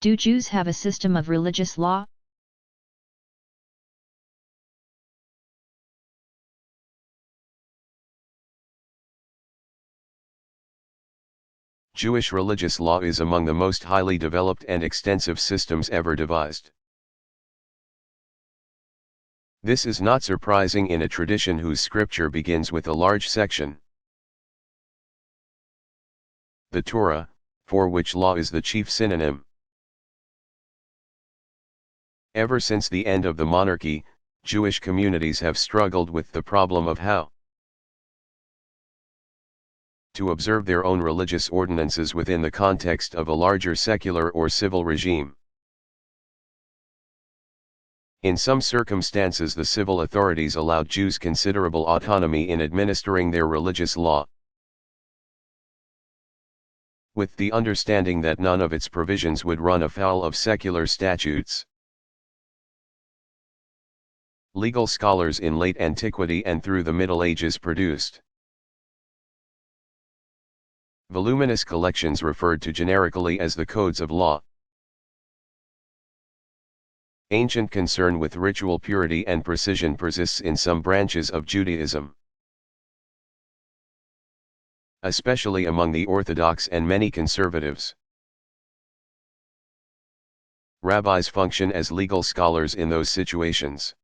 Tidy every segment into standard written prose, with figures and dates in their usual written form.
Do Jews have a system of religious law? Jewish religious law is among the most highly developed and extensive systems ever devised. This is not surprising in a tradition whose scripture begins with a large section, the Torah, for which law is the chief synonym. Ever since the end of the monarchy, Jewish communities have struggled with the problem of how to observe their own religious ordinances within the context of a larger secular or civil regime. In some circumstances, the civil authorities allowed Jews considerable autonomy in administering their religious law, with the understanding that none of its provisions would run afoul of secular statutes. Legal scholars in late antiquity and through the Middle Ages produced voluminous collections referred to generically as the codes of law. Ancient concern with ritual purity and precision persists in some branches of Judaism, especially among the Orthodox and many conservatives. Rabbis function as legal scholars in those situations,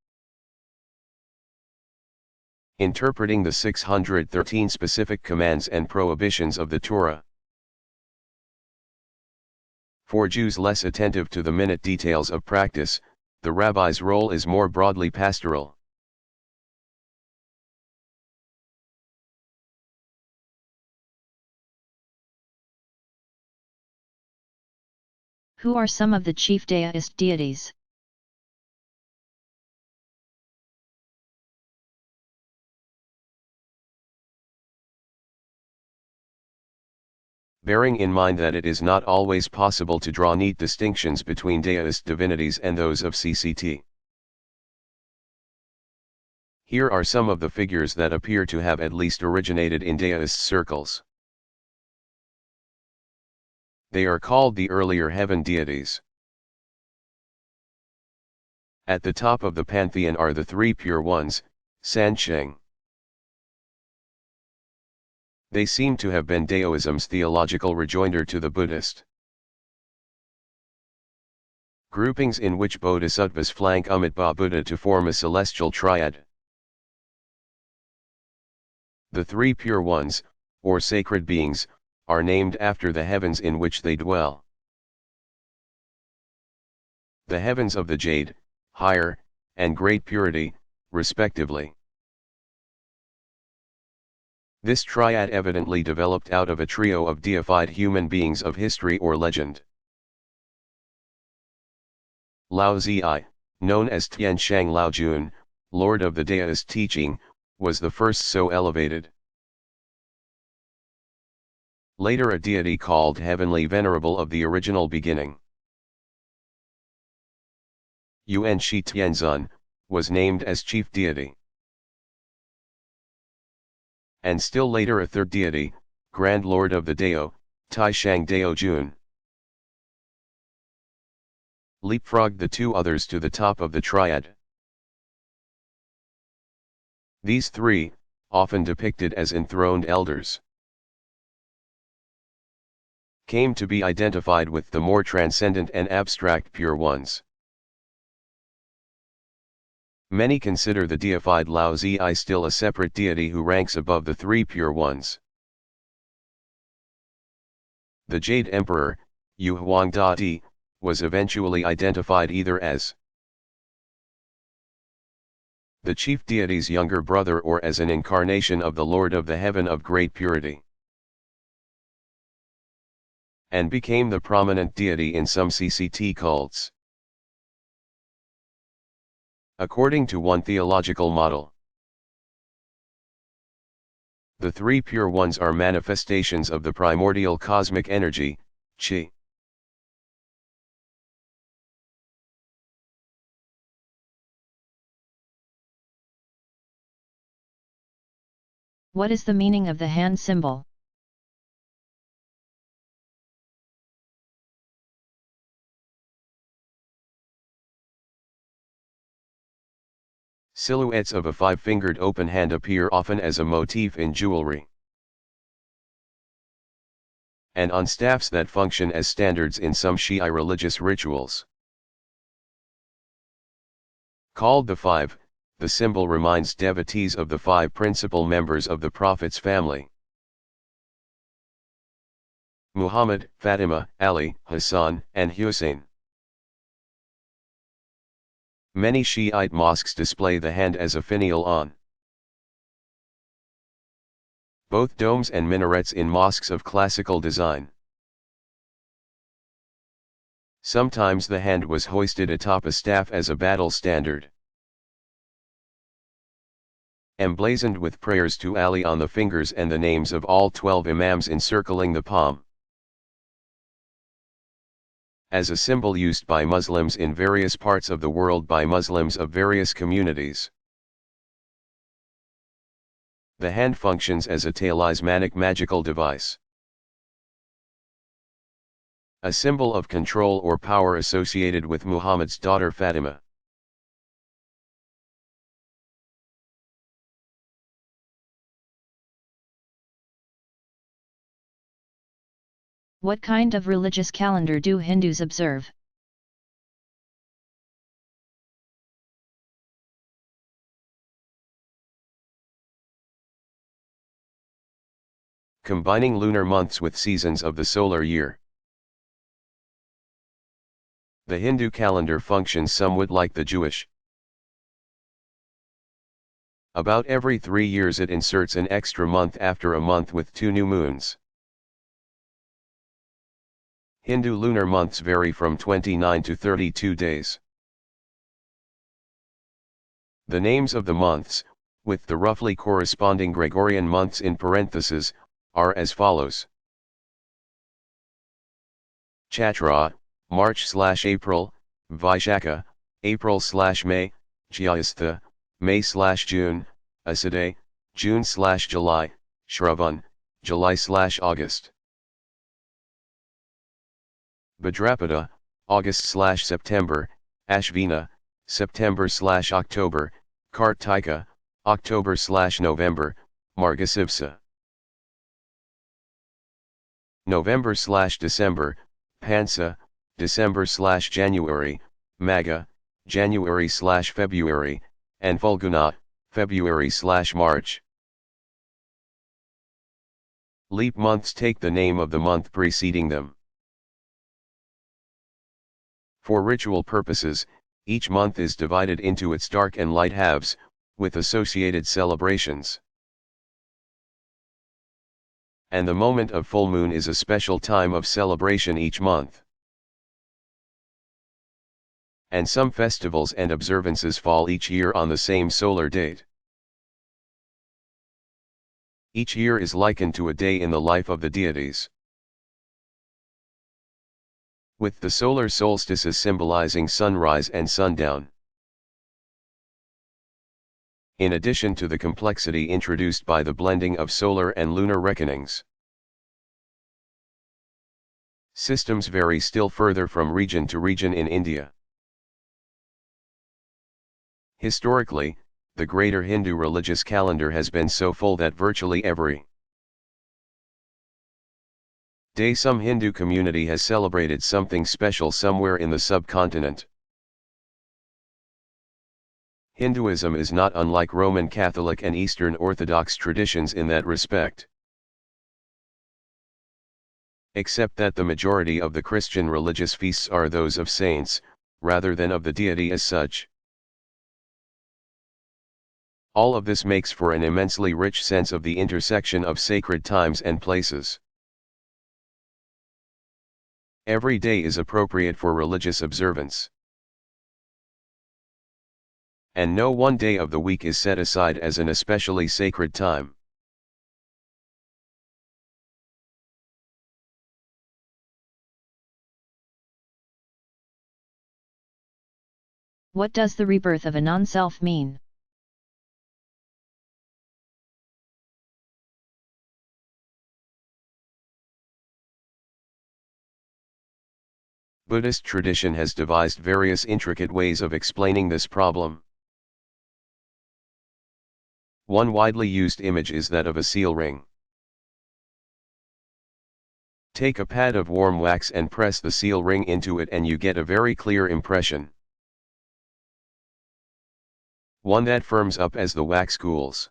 interpreting the 613 specific commands and prohibitions of the Torah. For Jews less attentive to the minute details of practice, the rabbi's role is more broadly pastoral. Who are some of the chief deist deities? Bearing in mind that it is not always possible to draw neat distinctions between deist divinities and those of CCT. Here are some of the figures that appear to have at least originated in deist circles. They are called the earlier heaven deities. At the top of the pantheon are the three pure ones, Sansheng. They seem to have been Daoism's theological rejoinder to the Buddhist groupings in which bodhisattvas flank Amitabha Buddha to form a celestial triad. The three pure ones, or sacred beings, are named after the heavens in which they dwell. The heavens of the jade, higher, and great purity, respectively. This triad evidently developed out of a trio of deified human beings of history or legend. Lao Zi, known as Tian Shang Lao Jun, Lord of the Daoist teaching, was the first so elevated. Later a deity called Heavenly Venerable of the original beginning, Yuan Shi Tianzun, was named as chief deity. And still later a third deity, Grand Lord of the Dao, Tai Shang Dao Jun, leapfrogged the two others to the top of the triad. These three, often depicted as enthroned elders, came to be identified with the more transcendent and abstract pure ones. Many consider the deified Lao Zi still a separate deity who ranks above the three pure ones. The Jade Emperor, Yu Huangdadi, was eventually identified either as the chief deity's younger brother or as an incarnation of the Lord of the Heaven of Great Purity, and became the prominent deity in some CCT cults. According to one theological model, the three pure ones are manifestations of the primordial cosmic energy, Qi. What is the meaning of the hand symbol? Silhouettes of a five-fingered open hand appear often as a motif in jewelry and on staffs that function as standards in some Shi'i religious rituals. Called the Five, the symbol reminds devotees of the five principal members of the Prophet's family: Muhammad, Fatima, Ali, Hassan, and Hussein. Many Shiite mosques display the hand as a finial on both domes and minarets in mosques of classical design. Sometimes the hand was hoisted atop a staff as a battle standard, emblazoned with prayers to Ali on the fingers and the names of all 12 imams encircling the palm. As a symbol used by Muslims in various parts of the world by Muslims of various communities. The hand functions as a talismanic magical device, a symbol of control or power associated with Muhammad's daughter Fatima. What kind of religious calendar do Hindus observe? Combining lunar months with seasons of the solar year. The Hindu calendar functions somewhat like the Jewish. About every 3 years it inserts an extra month after a month with 2 new moons. Hindu lunar months vary from 29 to 32 days. The names of the months, with the roughly corresponding Gregorian months in parentheses, are as follows: Chatra, March/April, Vaishakha, April/May, Jyastha, May/June, Asadeh, June/July, Shravan, July/August. Bhadrapada, August/September, Ashvina, September/October, Kartika, October/November, Margasivsa. November/December, Pansa, December/January, Magha, January/February, and Falguna, February/March. Leap months take the name of the month preceding them. For ritual purposes, each month is divided into its dark and light halves, with associated celebrations. And the moment of full moon is a special time of celebration each month. And some festivals and observances fall each year on the same solar date. Each year is likened to a day in the life of the deities, with the solar solstices symbolizing sunrise and sundown. In addition to the complexity introduced by the blending of solar and lunar reckonings, systems vary still further from region to region in India. Historically, the greater Hindu religious calendar has been so full that virtually every day some Hindu community has celebrated something special somewhere in the subcontinent. Hinduism is not unlike Roman Catholic and Eastern Orthodox traditions in that respect, except that the majority of the Christian religious feasts are those of saints, rather than of the deity as such. All of this makes for an immensely rich sense of the intersection of sacred times and places. Every day is appropriate for religious observance, and no one day of the week is set aside as an especially sacred time. What does the rebirth of a non-self mean? Buddhist tradition has devised various intricate ways of explaining this problem. One widely used image is that of a seal ring. Take a pad of warm wax and press the seal ring into it and you get a very clear impression. One that firms up as the wax cools.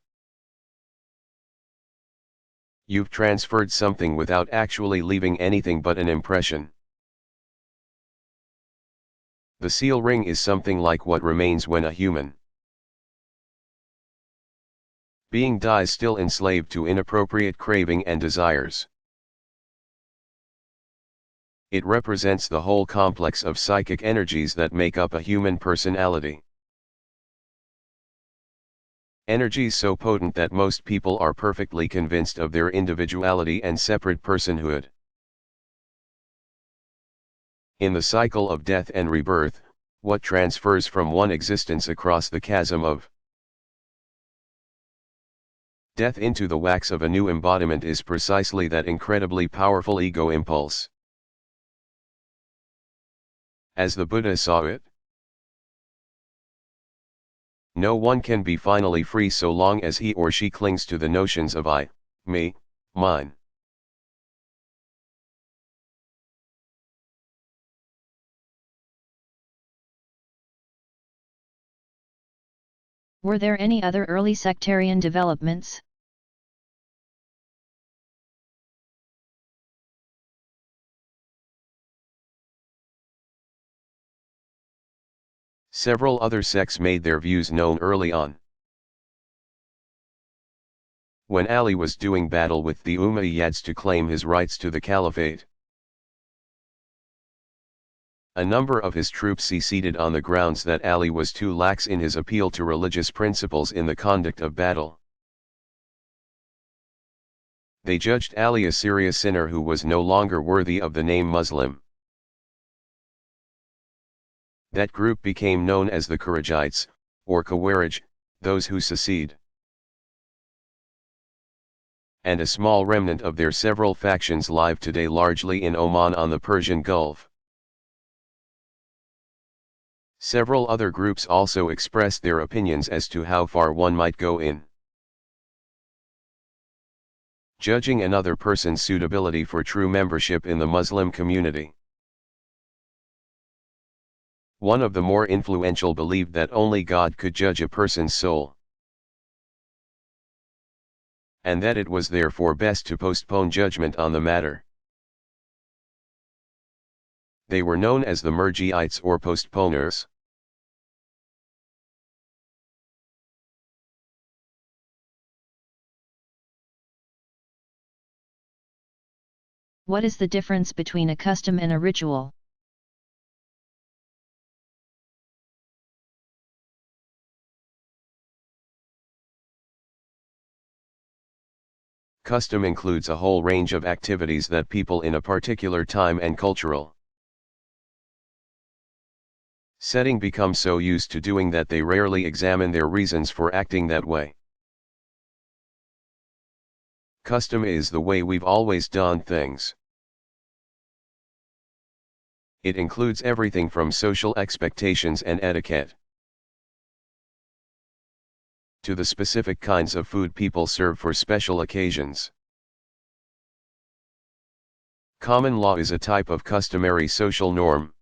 You've transferred something without actually leaving anything but an impression. The seal ring is something like what remains when a human being dies, still enslaved to inappropriate craving and desires. It represents the whole complex of psychic energies that make up a human personality. Energies so potent that most people are perfectly convinced of their individuality and separate personhood. In the cycle of death and rebirth, what transfers from one existence across the chasm of death into the wax of a new embodiment is precisely that incredibly powerful ego impulse. As the Buddha saw it, no one can be finally free so long as he or she clings to the notions of I, me, mine. Were there any other early sectarian developments? Several other sects made their views known early on. When Ali was doing battle with the Umayyads to claim his rights to the caliphate, a number of his troops seceded on the grounds that Ali was too lax in his appeal to religious principles in the conduct of battle. They judged Ali a serious sinner who was no longer worthy of the name Muslim. That group became known as the Kharijites, or Khawarij, those who secede. And a small remnant of their several factions live today largely in Oman on the Persian Gulf. Several other groups also expressed their opinions as to how far one might go in judging another person's suitability for true membership in the Muslim community. One of the more influential believed that only God could judge a person's soul, and that it was therefore best to postpone judgment on the matter. They were known as the Murji'ites or postponers. What is the difference between a custom and a ritual? Custom includes a whole range of activities that people in a particular time and cultural setting become so used to doing that they rarely examine their reasons for acting that way. Custom is the way we've always done things. It includes everything from social expectations and etiquette to the specific kinds of food people serve for special occasions. Common law is a type of customary social norm.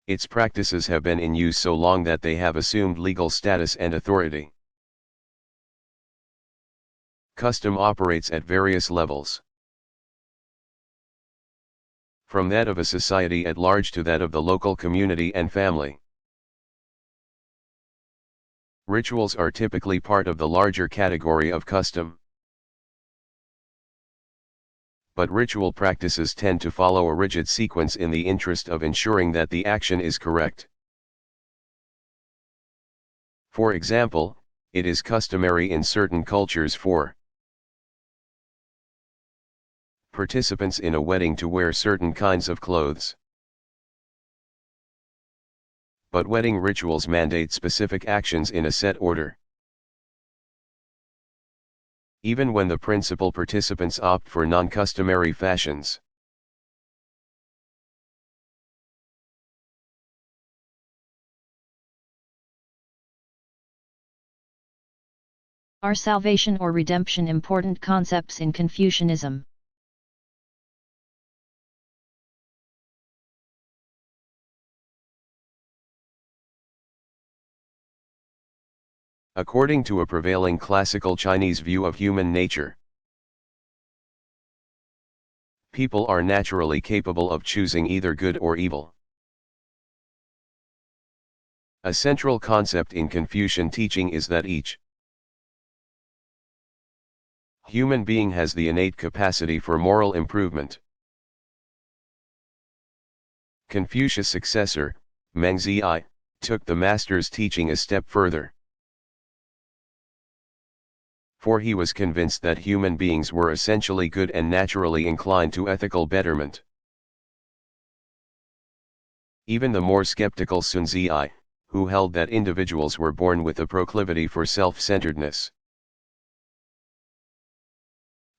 Its practices have been in use so long that they have assumed legal status and authority. Custom operates at various levels, from that of a society at large to that of the local community and family. Rituals are typically part of the larger category of custom. But ritual practices tend to follow a rigid sequence in the interest of ensuring that the action is correct. For example, it is customary in certain cultures for participants in a wedding to wear certain kinds of clothes. But wedding rituals mandate specific actions in a set order. Even when the principal participants opt for non-customary fashions. Are salvation or redemption important concepts in Confucianism? According to a prevailing classical Chinese view of human nature, people are naturally capable of choosing either good or evil. A central concept in Confucian teaching is that each human being has the innate capacity for moral improvement. Confucius' successor, Meng Zhi, took the master's teaching a step further. For he was convinced that human beings were essentially good and naturally inclined to ethical betterment. Even the more skeptical Sun Zhi, who held that individuals were born with a proclivity for self-centeredness,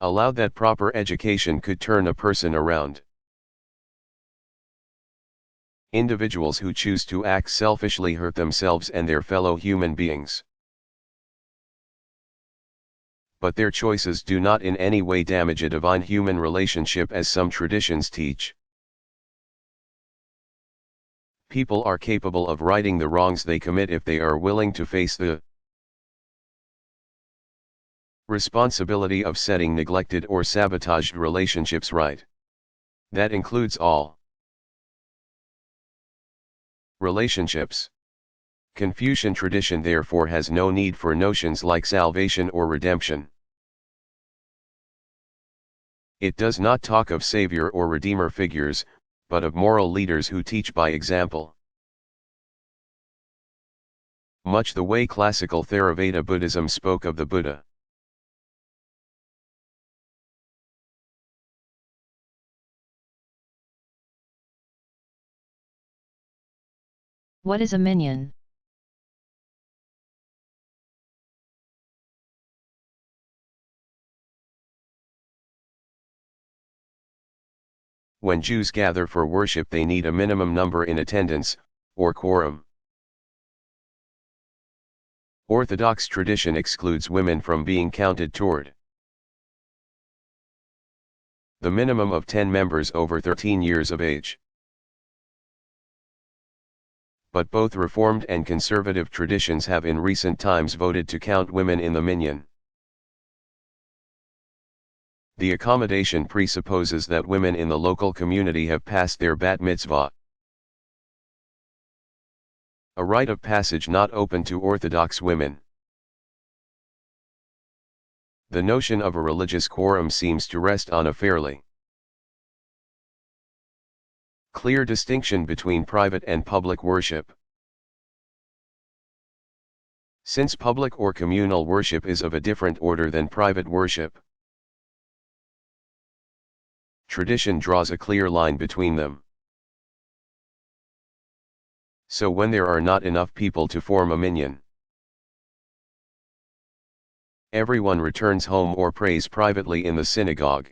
allowed that proper education could turn a person around. Individuals who choose to act selfishly hurt themselves and their fellow human beings. But their choices do not in any way damage a divine human relationship as some traditions teach. People are capable of righting the wrongs they commit if they are willing to face the responsibility of setting neglected or sabotaged relationships right. That includes all relationships. Confucian tradition therefore has no need for notions like salvation or redemption. It does not talk of savior or redeemer figures, but of moral leaders who teach by example. Much the way classical Theravada Buddhism spoke of the Buddha. What is a minion? When Jews gather for worship, they need a minimum number in attendance, or quorum. Orthodox tradition excludes women from being counted toward the minimum of 10 members over 13 years of age. But both Reformed and conservative traditions have in recent times voted to count women in the minyan. The accommodation presupposes that women in the local community have passed their bat mitzvah, a rite of passage not open to Orthodox women. The notion of a religious quorum seems to rest on a fairly clear distinction between private and public worship. Since public or communal worship is of a different order than private worship, tradition draws a clear line between them. So when there are not enough people to form a minyan, everyone returns home or prays privately in the synagogue.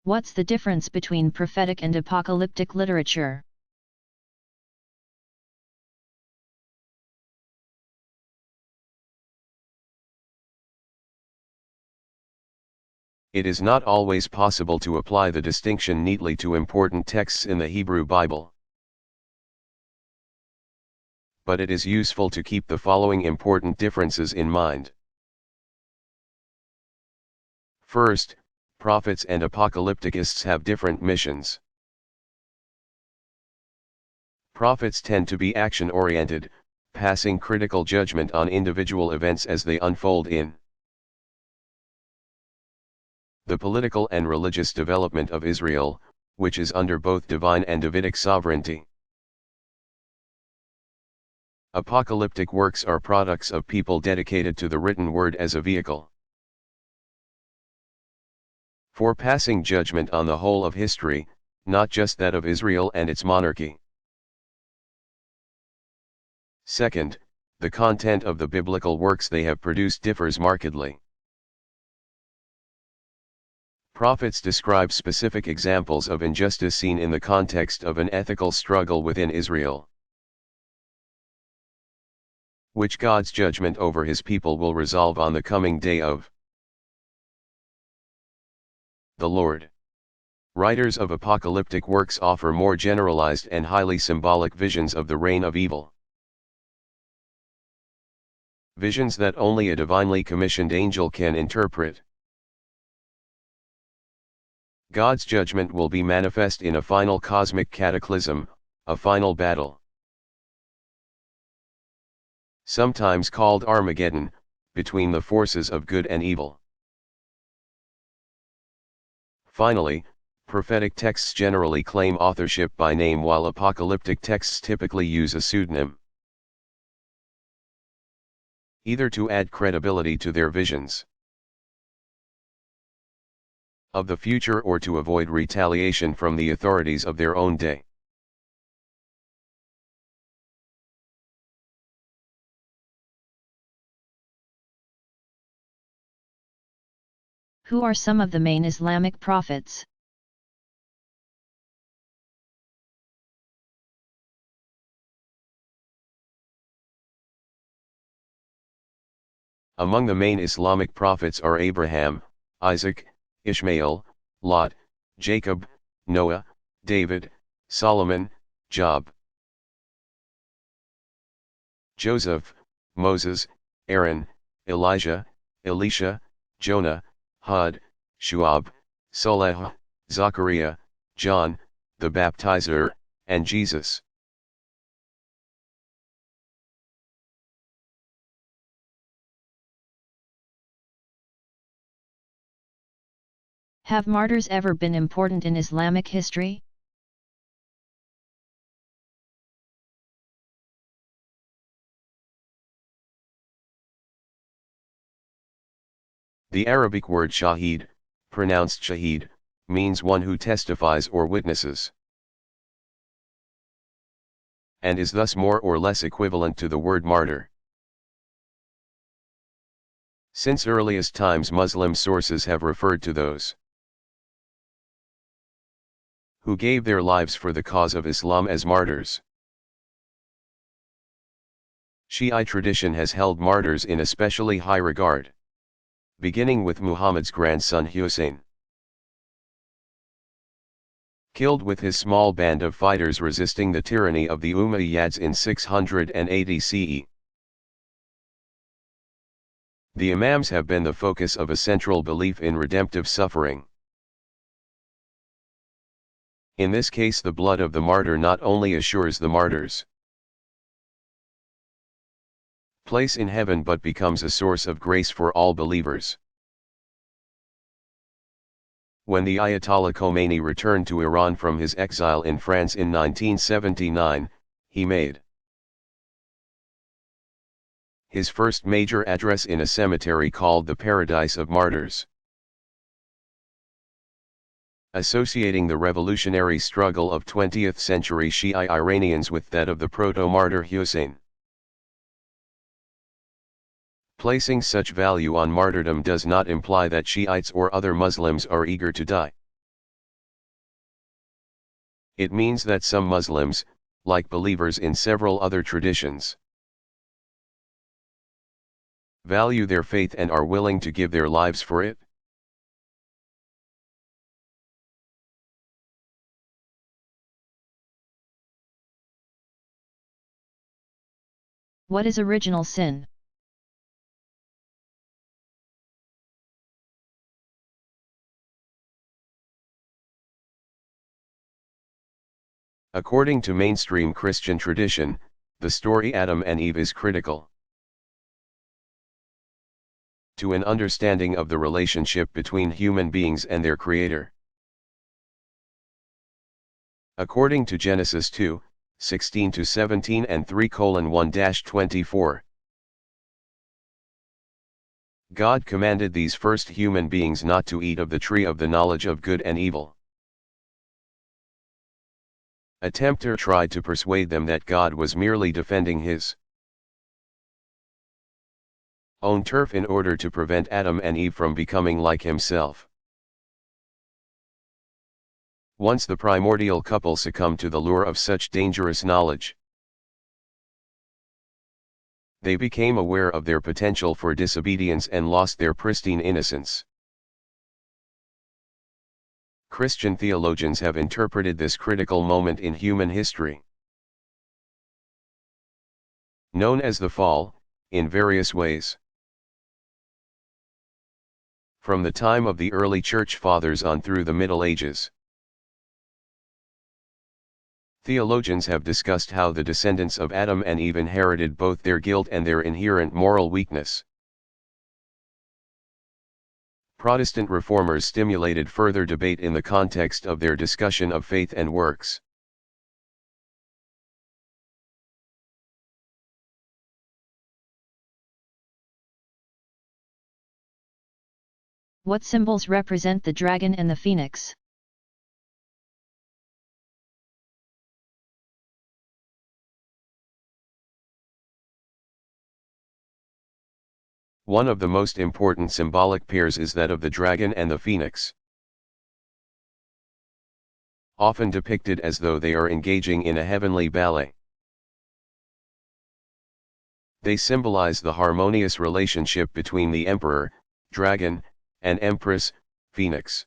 What's the difference between prophetic and apocalyptic literature? It is not always possible to apply the distinction neatly to important texts in the Hebrew Bible. But it is useful to keep the following important differences in mind. First, prophets and apocalypticists have different missions. Prophets tend to be action-oriented, passing critical judgment on individual events as they unfold in the political and religious development of Israel, which is under both divine and Davidic sovereignty. Apocalyptic works are products of people dedicated to the written word as a vehicle for passing judgment on the whole of history, not just that of Israel and its monarchy. Second, the content of the biblical works they have produced differs markedly. Prophets describe specific examples of injustice seen in the context of an ethical struggle within Israel, which God's judgment over his people will resolve on the coming day of the Lord. Writers of apocalyptic works offer more generalized and highly symbolic visions of the reign of evil. Visions that only a divinely commissioned angel can interpret. God's judgment will be manifest in a final cosmic cataclysm, a final battle, sometimes called Armageddon, between the forces of good and evil. Finally, prophetic texts generally claim authorship by name while apocalyptic texts typically use a pseudonym, either to add credibility to their visions of the future or to avoid retaliation from the authorities of their own day. Who are some of the main Islamic prophets? Among the main Islamic prophets are Abraham, Isaac, Ishmael, Lot, Jacob, Noah, David, Solomon, Job, Joseph, Moses, Aaron, Elijah, Elisha, Jonah, Hud, Shu'ab, Saleh, Zachariah, John, the Baptizer, and Jesus. Have martyrs ever been important in Islamic history? The Arabic word shahid, pronounced shahid, means one who testifies or witnesses, and is thus more or less equivalent to the word martyr. Since earliest times, Muslim sources have referred to those who gave their lives for the cause of Islam as martyrs. Shiite tradition has held martyrs in especially high regard, beginning with Muhammad's grandson Hussein, killed with his small band of fighters resisting the tyranny of the Umayyads in 680 CE. The Imams have been the focus of a central belief in redemptive suffering. In this case, the blood of the martyr not only assures the martyr's place in heaven but becomes a source of grace for all believers. When the Ayatollah Khomeini returned to Iran from his exile in France in 1979, he made his first major address in a cemetery called the Paradise of Martyrs, associating the revolutionary struggle of 20th-century Shiite Iranians with that of the proto-martyr Hussein. Placing such value on martyrdom does not imply that Shiites or other Muslims are eager to die. It means that some Muslims, like believers in several other traditions, value their faith and are willing to give their lives for it. What is original sin? According to mainstream Christian tradition, the story Adam and Eve is critical to an understanding of the relationship between human beings and their Creator. According to Genesis 2:16-17 and 3:1-24, God commanded these first human beings not to eat of the tree of the knowledge of good and evil. A tempter tried to persuade them that God was merely defending his own turf in order to prevent Adam and Eve from becoming like himself. Once the primordial couple succumbed to the lure of such dangerous knowledge, they became aware of their potential for disobedience and lost their pristine innocence. Christian theologians have interpreted this critical moment in human history, known as the Fall, in various ways. From the time of the early Church Fathers on through the Middle Ages, theologians have discussed how the descendants of Adam and Eve inherited both their guilt and their inherent moral weakness. Protestant reformers stimulated further debate in the context of their discussion of faith and works. What symbols represent the dragon and the phoenix? One of the most important symbolic pairs is that of the dragon and the phoenix, often depicted as though they are engaging in a heavenly ballet. They symbolize the harmonious relationship between the emperor, dragon, and empress, phoenix.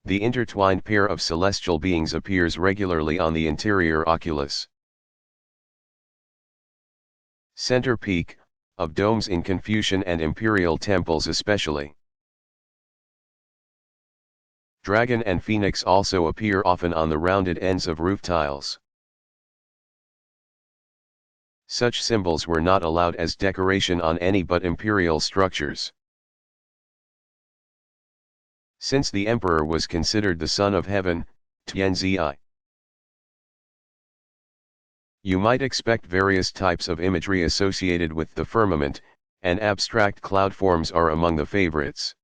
The intertwined pair of celestial beings appears regularly on the interior oculus, center peak, of domes in Confucian and imperial temples especially. Dragon and phoenix also appear often on the rounded ends of roof tiles. Such symbols were not allowed as decoration on any but imperial structures. Since the emperor was considered the son of heaven, Tianzi, you might expect various types of imagery associated with the firmament, and abstract cloud forms are among the favorites.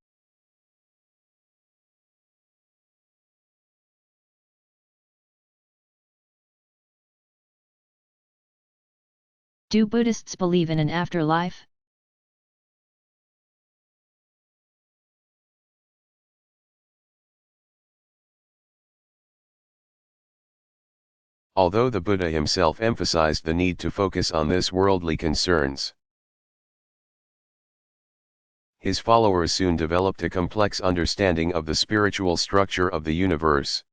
Do Buddhists believe in an afterlife? Although the Buddha himself emphasized the need to focus on this worldly concerns, his followers soon developed a complex understanding of the spiritual structure of the universe.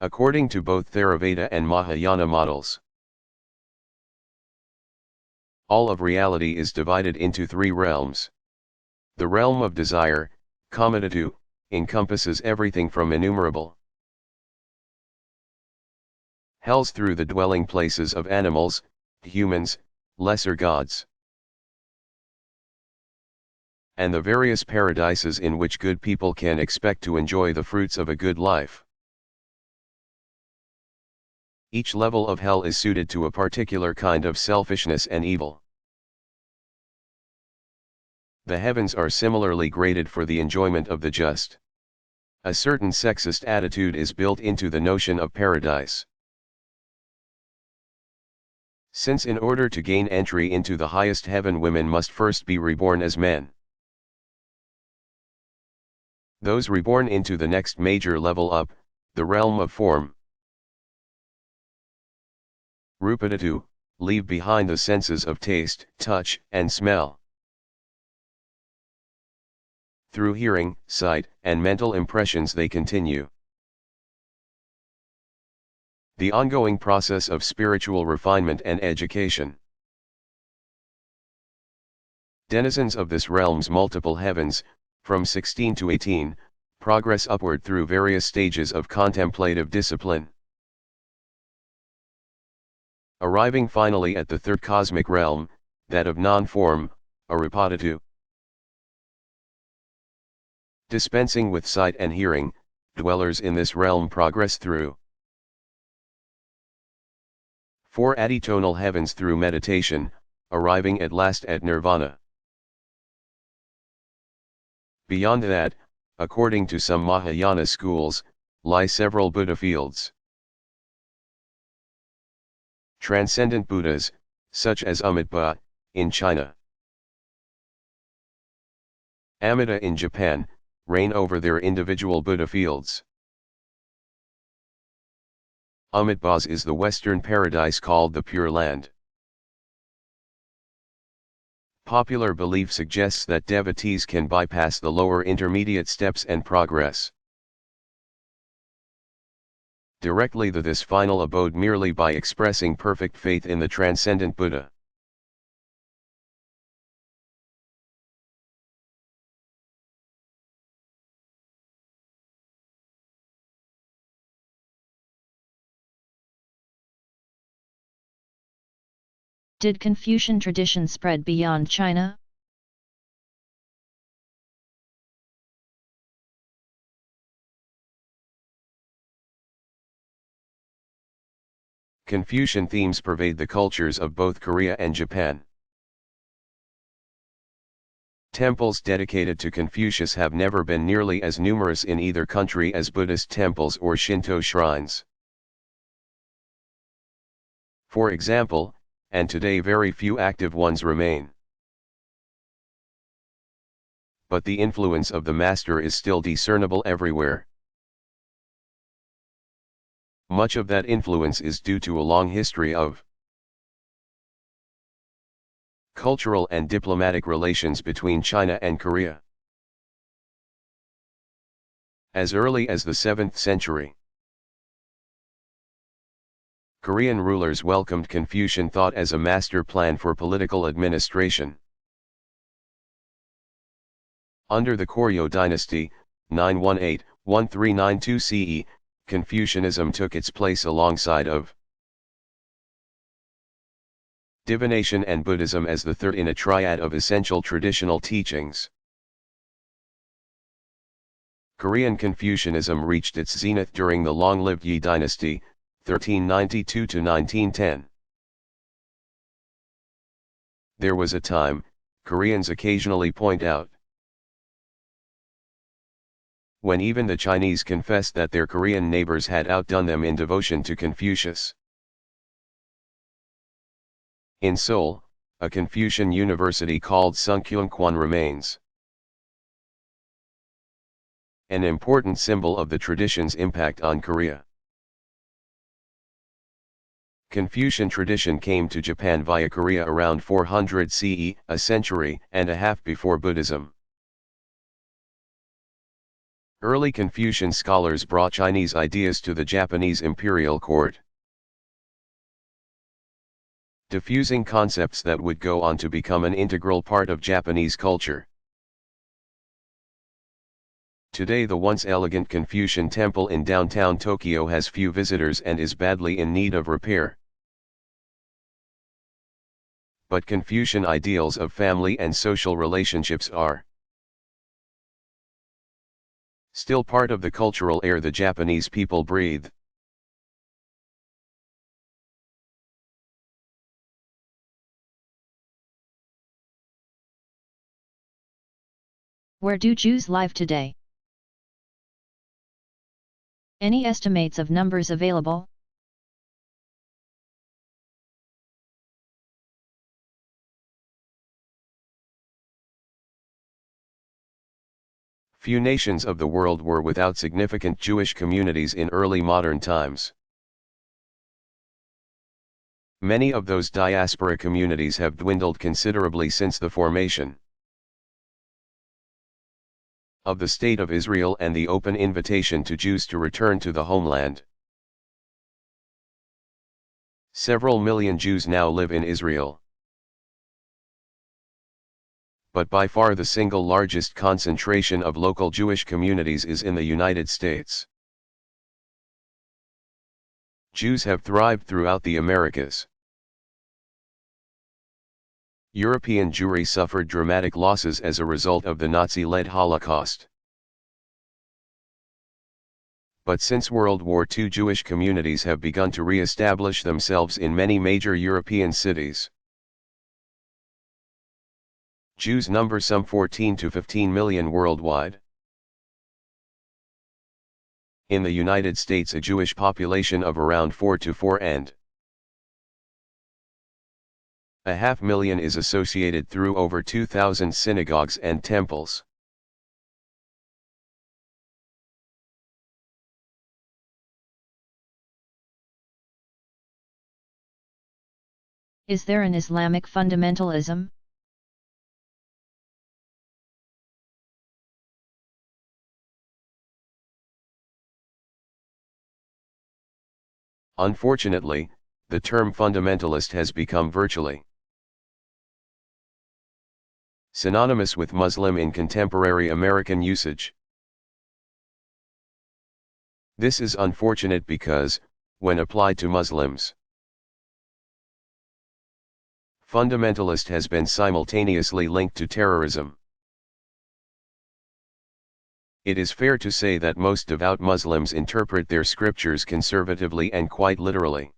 According to both Theravada and Mahayana models, all of reality is divided into three realms. The realm of desire, Kamadhatu, encompasses everything from innumerable hells through the dwelling places of animals, humans, lesser gods, and the various paradises in which good people can expect to enjoy the fruits of a good life. Each level of hell is suited to a particular kind of selfishness and evil. The heavens are similarly graded for the enjoyment of the just. A certain sexist attitude is built into the notion of paradise, since in order to gain entry into the highest heaven women must first be reborn as men. Those reborn into the next major level up, the realm of form, Rupadhatu, leave behind the senses of taste, touch, and smell. Through hearing, sight, and mental impressions they continue the ongoing process of spiritual refinement and education. Denizens of this realm's multiple heavens, from 16 to 18, progress upward through various stages of contemplative discipline, arriving finally at the third cosmic realm, that of non-form, Arupadhatu. Dispensing with sight and hearing, dwellers in this realm progress through four aditonal heavens through meditation, arriving at last at nirvana. Beyond that, according to some Mahayana schools, lie several Buddha fields. Transcendent Buddhas, such as Amitabha, in China, Amida in Japan, reign over their individual Buddha fields. Amitabha is the western paradise called the Pure Land. Popular belief suggests that devotees can bypass the lower intermediate steps and progress directly to this final abode merely by expressing perfect faith in the transcendent Buddha. Did Confucian tradition spread beyond China? Confucian themes pervade the cultures of both Korea and Japan. Temples dedicated to Confucius have never been nearly as numerous in either country as Buddhist temples or Shinto shrines. For example, and today very few active ones remain. But the influence of the master is still discernible everywhere. Much of that influence is due to a long history of cultural and diplomatic relations between China and Korea. As early as the 7th century, Korean rulers welcomed Confucian thought as a master plan for political administration. Under the Koryo dynasty, 918-1392 CE, Confucianism took its place alongside of divination and Buddhism as the third in a triad of essential traditional teachings. Korean Confucianism reached its zenith during the long-lived Yi dynasty, 1392 to 1910. There was a time, Koreans occasionally point out, when even the Chinese confessed that their Korean neighbors had outdone them in devotion to Confucius. In Seoul, a Confucian university called Sungkyunkwan remains an important symbol of the tradition's impact on Korea. Confucian tradition came to Japan via Korea around 400 CE, a century and a half before Buddhism. Early Confucian scholars brought Chinese ideas to the Japanese imperial court, diffusing concepts that would go on to become an integral part of Japanese culture. Today the once elegant Confucian temple in downtown Tokyo has few visitors and is badly in need of repair. But Confucian ideals of family and social relationships are still part of the cultural air the Japanese people breathe. Where do Jews live today? Any estimates of numbers available? Few nations of the world were without significant Jewish communities in early modern times. Many of those diaspora communities have dwindled considerably since the formation of the State of Israel and the open invitation to Jews to return to the homeland. Several million Jews now live in Israel. But by far the single largest concentration of local Jewish communities is in the United States. Jews have thrived throughout the Americas. European Jewry suffered dramatic losses as a result of the Nazi-led Holocaust. But since World War II, Jewish communities have begun to re-establish themselves in many major European cities. Jews number some 14 to 15 million worldwide. In the United States, a Jewish population of around 4 to 4.5 million is associated through over 2,000 synagogues and temples. Is there an Islamic fundamentalism? Unfortunately, the term fundamentalist has become virtually synonymous with Muslim in contemporary American usage. This is unfortunate because, when applied to Muslims, fundamentalist has been simultaneously linked to terrorism. It is fair to say that most devout Muslims interpret their scriptures conservatively and quite literally,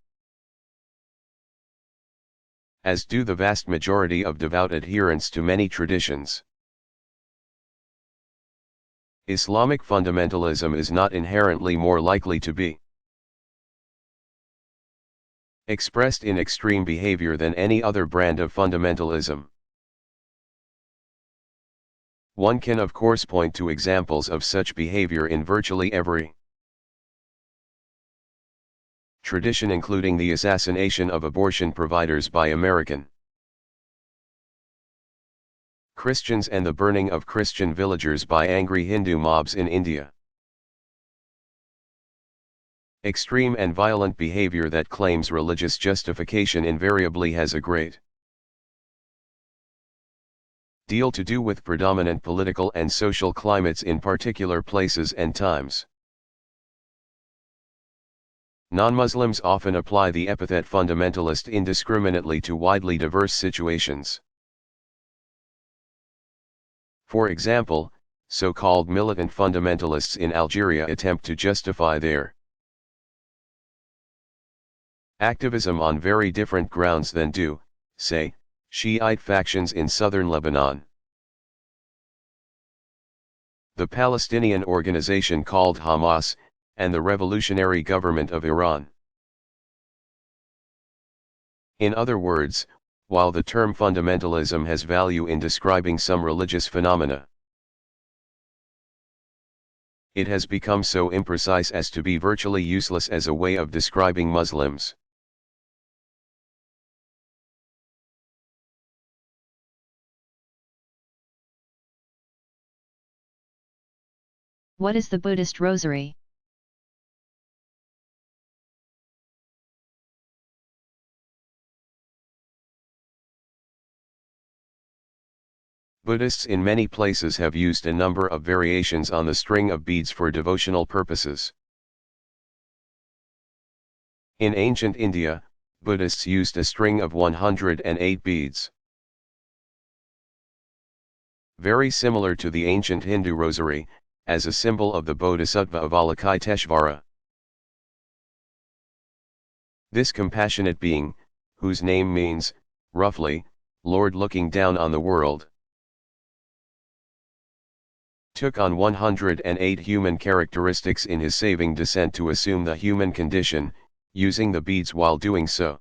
as do the vast majority of devout adherents to many traditions. Islamic fundamentalism is not inherently more likely to be expressed in extreme behavior than any other brand of fundamentalism. One can of course point to examples of such behavior in virtually every tradition, including the assassination of abortion providers by American Christians and the burning of Christian villagers by angry Hindu mobs in India. Extreme and violent behavior that claims religious justification invariably has a great deal to do with predominant political and social climates in particular places and times. Non-Muslims often apply the epithet fundamentalist indiscriminately to widely diverse situations. For example, so-called militant fundamentalists in Algeria attempt to justify their activism on very different grounds than do, say, Shiite factions in southern Lebanon. The Palestinian organization called Hamas, and the revolutionary government of Iran. In other words, while the term fundamentalism has value in describing some religious phenomena, it has become so imprecise as to be virtually useless as a way of describing Muslims. What is the Buddhist rosary? Buddhists in many places have used a number of variations on the string of beads for devotional purposes. In ancient India, Buddhists used a string of 108 beads, very similar to the ancient Hindu rosary, as a symbol of the Bodhisattva Avalokiteshvara. This compassionate being, whose name means, roughly, Lord looking down on the world, took on 108 human characteristics in his saving descent to assume the human condition, using the beads while doing so.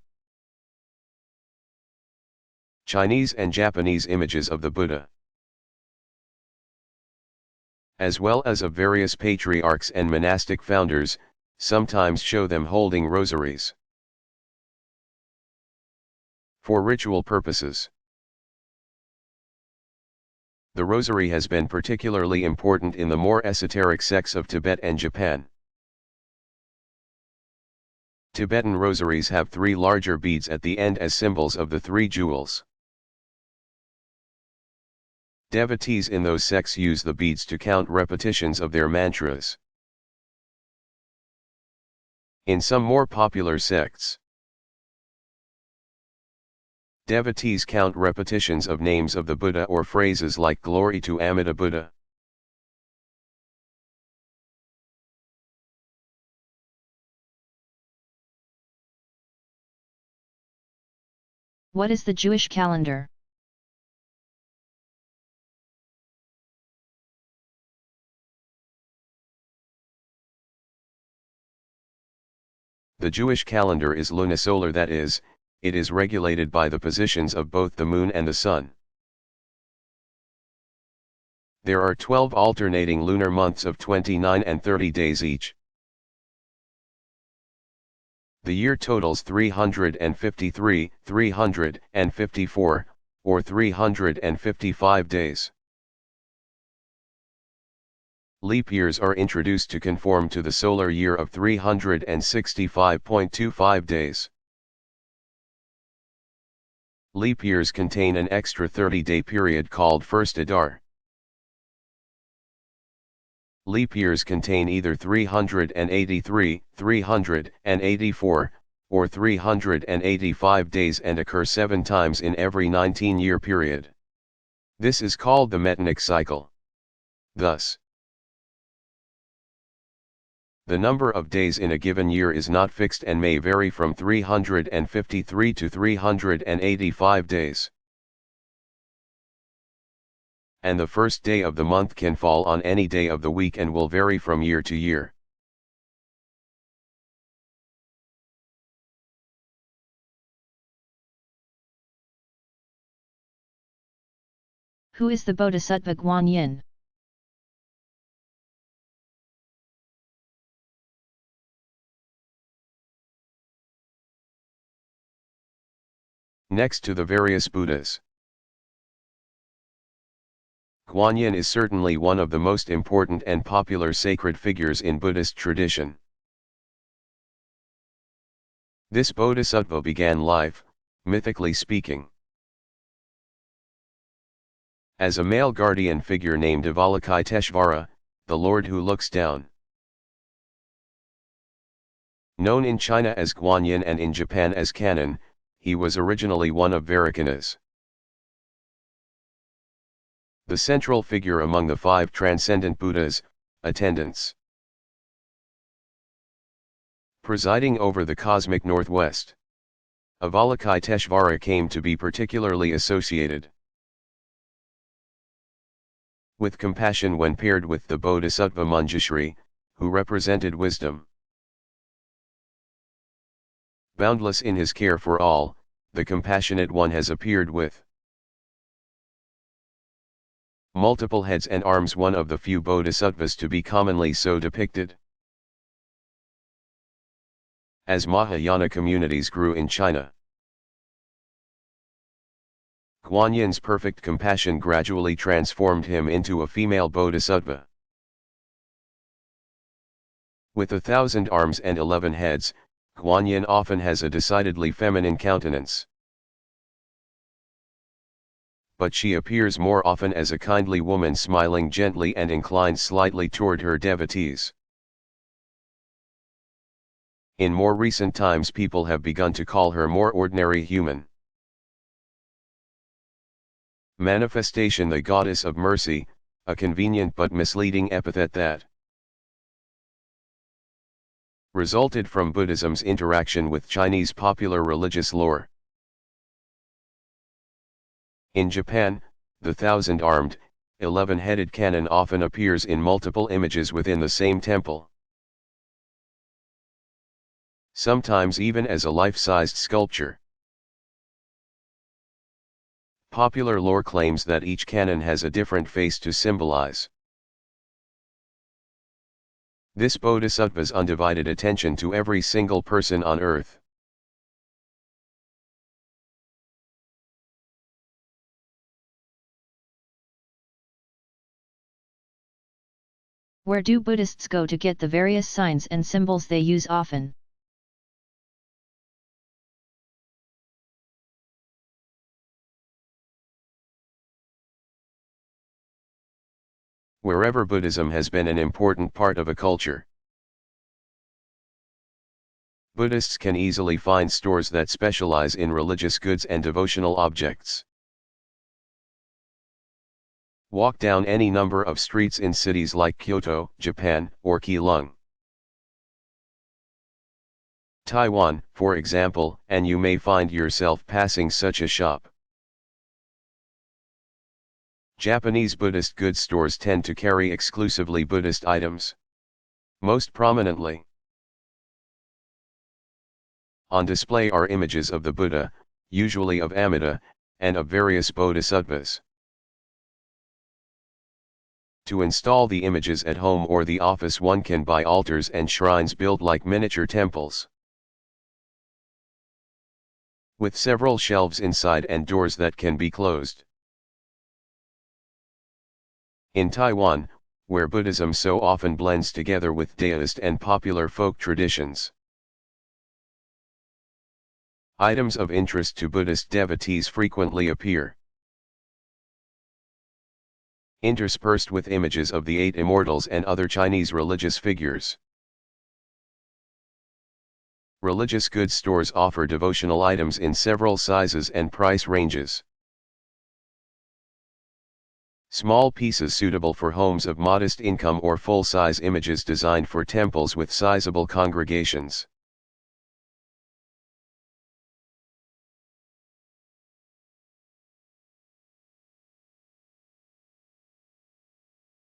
Chinese and Japanese images of the Buddha, as well as of various patriarchs and monastic founders, sometimes show them holding rosaries for ritual purposes. The rosary has been particularly important in the more esoteric sects of Tibet and Japan. Tibetan rosaries have 3 larger beads at the end as symbols of the 3 jewels. Devotees in those sects use the beads to count repetitions of their mantras. In some more popular sects, devotees count repetitions of names of the Buddha or phrases like "Glory to Amida Buddha." What is the Jewish calendar? The Jewish calendar is lunisolar, that is, it is regulated by the positions of both the moon and the sun. There are 12 alternating lunar months of 29 and 30 days each. The year totals 353, 354, or 355 days. Leap years are introduced to conform to the solar year of 365.25 days. Leap years contain an extra 30-day period called first Adar. Leap years contain either 383, 384, or 385 days and occur 7 times in every 19-year period. This is called the metonic cycle. Thus, the number of days in a given year is not fixed and may vary from 353 to 385 days. And the first day of the month can fall on any day of the week and will vary from year to year. Who is the Bodhisattva Guanyin? Next to the various Buddhas, Guanyin is certainly one of the most important and popular sacred figures in Buddhist tradition. This bodhisattva began life, mythically speaking, as a male guardian figure named Avalokiteshvara, the Lord who looks down. Known in China as Guanyin and in Japan as Kannon, he was originally one of Vairocana's. The central figure among the 5 transcendent Buddhas, attendants. Presiding over the cosmic Northwest, Avalokiteshvara came to be particularly associated with compassion when paired with the Bodhisattva Manjushri, who represented wisdom. Boundless in his care for all, the compassionate one has appeared with multiple heads and arms, one of the few bodhisattvas to be commonly so depicted. As Mahayana communities grew in China, Guanyin's perfect compassion gradually transformed him into a female bodhisattva. With 1,000 arms and 11 heads, Guanyin often has a decidedly feminine countenance. But she appears more often as a kindly woman smiling gently and inclined slightly toward her devotees. In more recent times people have begun to call her more ordinary human. Manifestation, the goddess of mercy, a convenient but misleading epithet that resulted from Buddhism's interaction with Chinese popular religious lore. In Japan, the 1,000-armed, 11-headed Kannon often appears in multiple images within the same temple. Sometimes even as a life-sized sculpture. Popular lore claims that each Kannon has a different face to symbolize this bodhisattva's undivided attention to every single person on earth. Where do Buddhists go to get the various signs and symbols they use often? Wherever Buddhism has been an important part of a culture, Buddhists can easily find stores that specialize in religious goods and devotional objects. Walk down any number of streets in cities like Kyoto, Japan, or Keelung, Taiwan, for example, and you may find yourself passing such a shop. Japanese Buddhist goods stores tend to carry exclusively Buddhist items. Most prominently on display are images of the Buddha, usually of Amida, and of various bodhisattvas. To install the images at home or the office, one can buy altars and shrines built like miniature temples. with several shelves inside and doors that can be closed. In Taiwan, where Buddhism so often blends together with Taoist and popular folk traditions. Items of interest to Buddhist devotees frequently appear, interspersed with images of the Eight Immortals and other Chinese religious figures. Religious goods stores offer devotional items in several sizes and price ranges. Small pieces suitable for homes of modest income or full-size images designed for temples with sizable congregations.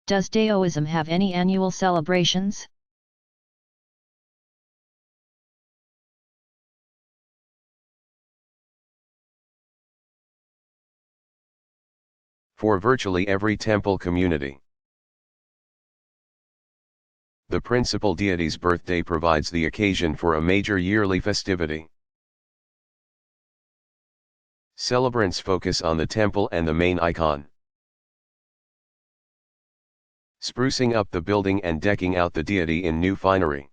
Does Daoism have any annual celebrations? For virtually every temple community, the principal deity's birthday provides the occasion for a major yearly festivity. Celebrants focus on the temple and the main icon, sprucing up the building and decking out the deity in new finery.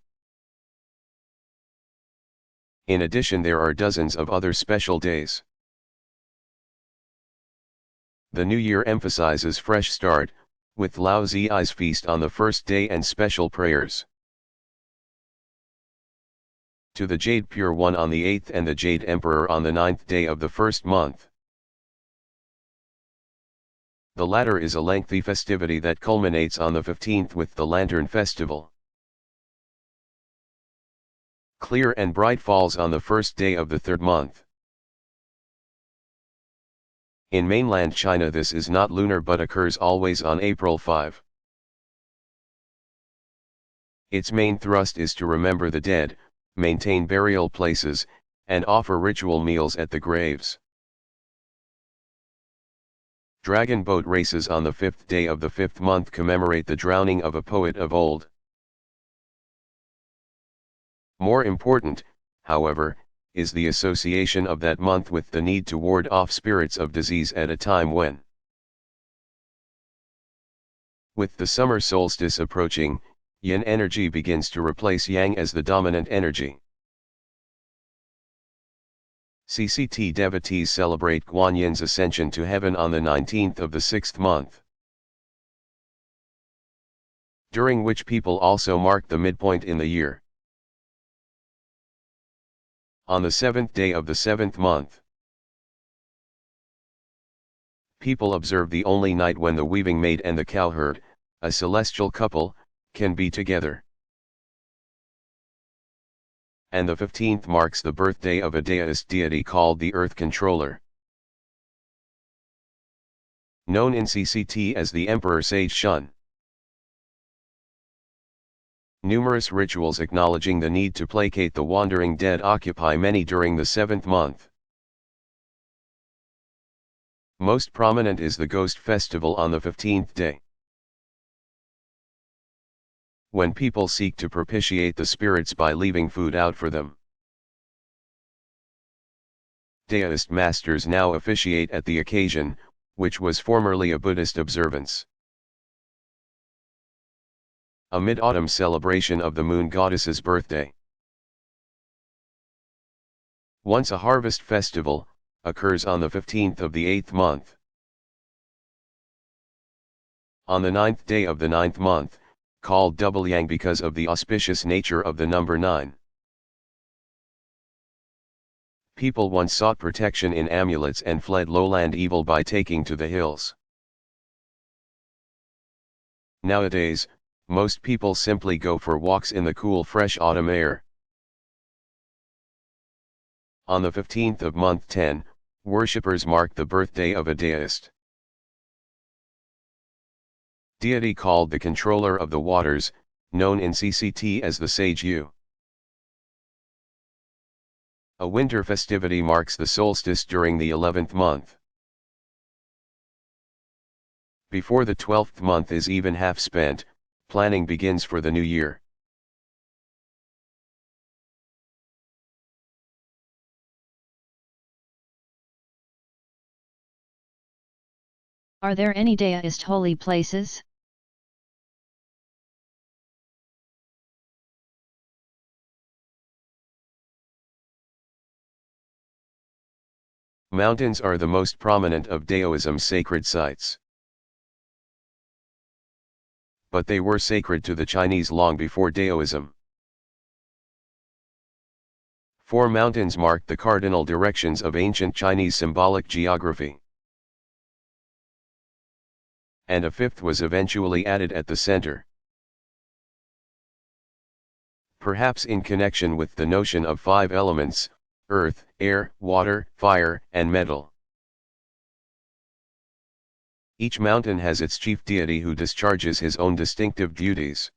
In addition, there are dozens of other special days. The New Year emphasizes fresh start, with Lao Zi's feast on the first day and special prayers to the Jade Pure One on the 8th and the Jade Emperor on the 9th day of the first month. The latter is a lengthy festivity that culminates on the 15th with the Lantern Festival. Clear and bright falls on the first day of the third month. In mainland China this is not lunar but occurs always on April 5. Its main thrust is to remember the dead, maintain burial places, and offer ritual meals at the graves. Dragon boat races on the 5th day of the 5th month commemorate the drowning of a poet of old. More important, however, is the association of that month with the need to ward off spirits of disease at a time when, with the summer solstice approaching, yin energy begins to replace yang as the dominant energy. CCT devotees celebrate Guan Yin's ascension to heaven on the 19th of the 6th month, during which people also mark the midpoint in the year. On the 7th day of the 7th month, people observe the only night when the weaving maid and the cowherd, a celestial couple, can be together. And the 15th marks the birthday of a Daoist deity called the Earth Controller, known in CCT as the Emperor Sage Shun. Numerous rituals acknowledging the need to placate the wandering dead occupy many during the 7th month. Most prominent is the Ghost Festival on the 15th day, when people seek to propitiate the spirits by leaving food out for them. Daoist masters now officiate at the occasion, which was formerly a Buddhist observance. A mid-autumn celebration of the moon goddess's birthday, once a harvest festival, occurs on the 15th of the 8th month. On the 9th day of the 9th month, called double yang because of the auspicious nature of the number 9. People once sought protection in amulets and fled lowland evil by taking to the hills. Nowadays, most people simply go for walks in the cool fresh autumn air. On the 15th of month 10, worshippers mark the birthday of a Daoist deity called the Controller of the Waters, known in CCT as the Sage Yu. A winter festivity marks the solstice during the 11th month. Before the 12th month is even half spent, planning begins for the new year. Are there any Daoist holy places? Mountains are the most prominent of Daoism's sacred sites. But they were sacred to the Chinese long before Daoism. 4 mountains marked the cardinal directions of ancient Chinese symbolic geography. And a 5th was eventually added at the center. Perhaps in connection with the notion of 5 elements: earth, air, water, fire, and metal. Each mountain has its chief deity who discharges his own distinctive duties.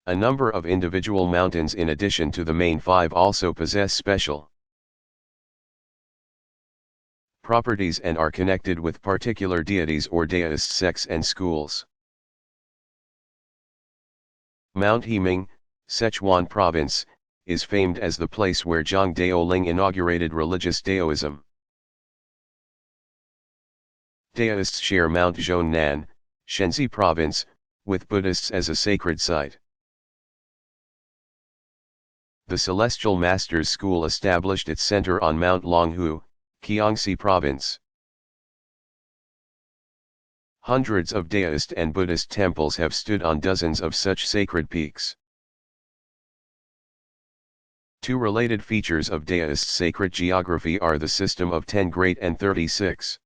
A number of individual mountains in addition to the main 5 also possess special properties and are connected with particular deities or Daoist sects and schools. Mount Heming, Sichuan Province, is famed as the place where Zhang Daoling inaugurated religious Daoism. Daoists share Mount Zhongnan, Shenzi Province, with Buddhists as a sacred site. The Celestial Masters School established its center on Mount Longhu, Jiangxi Province. Hundreds of Daoist and Buddhist temples have stood on dozens of such sacred peaks. 2 related features of Daoist sacred geography are the system of 10 great and 36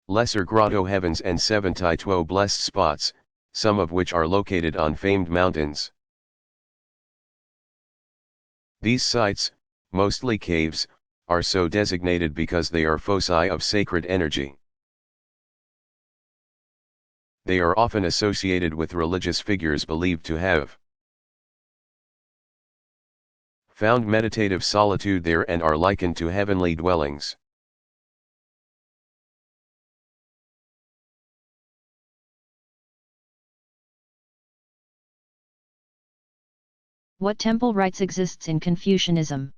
lesser grotto heavens and 7 Taituo blessed spots, some of which are located on famed mountains. These sites, mostly caves, are so designated because they are foci of sacred energy. They are often associated with religious figures believed to have found meditative solitude there and are likened to heavenly dwellings. What temple rites exists in Confucianism?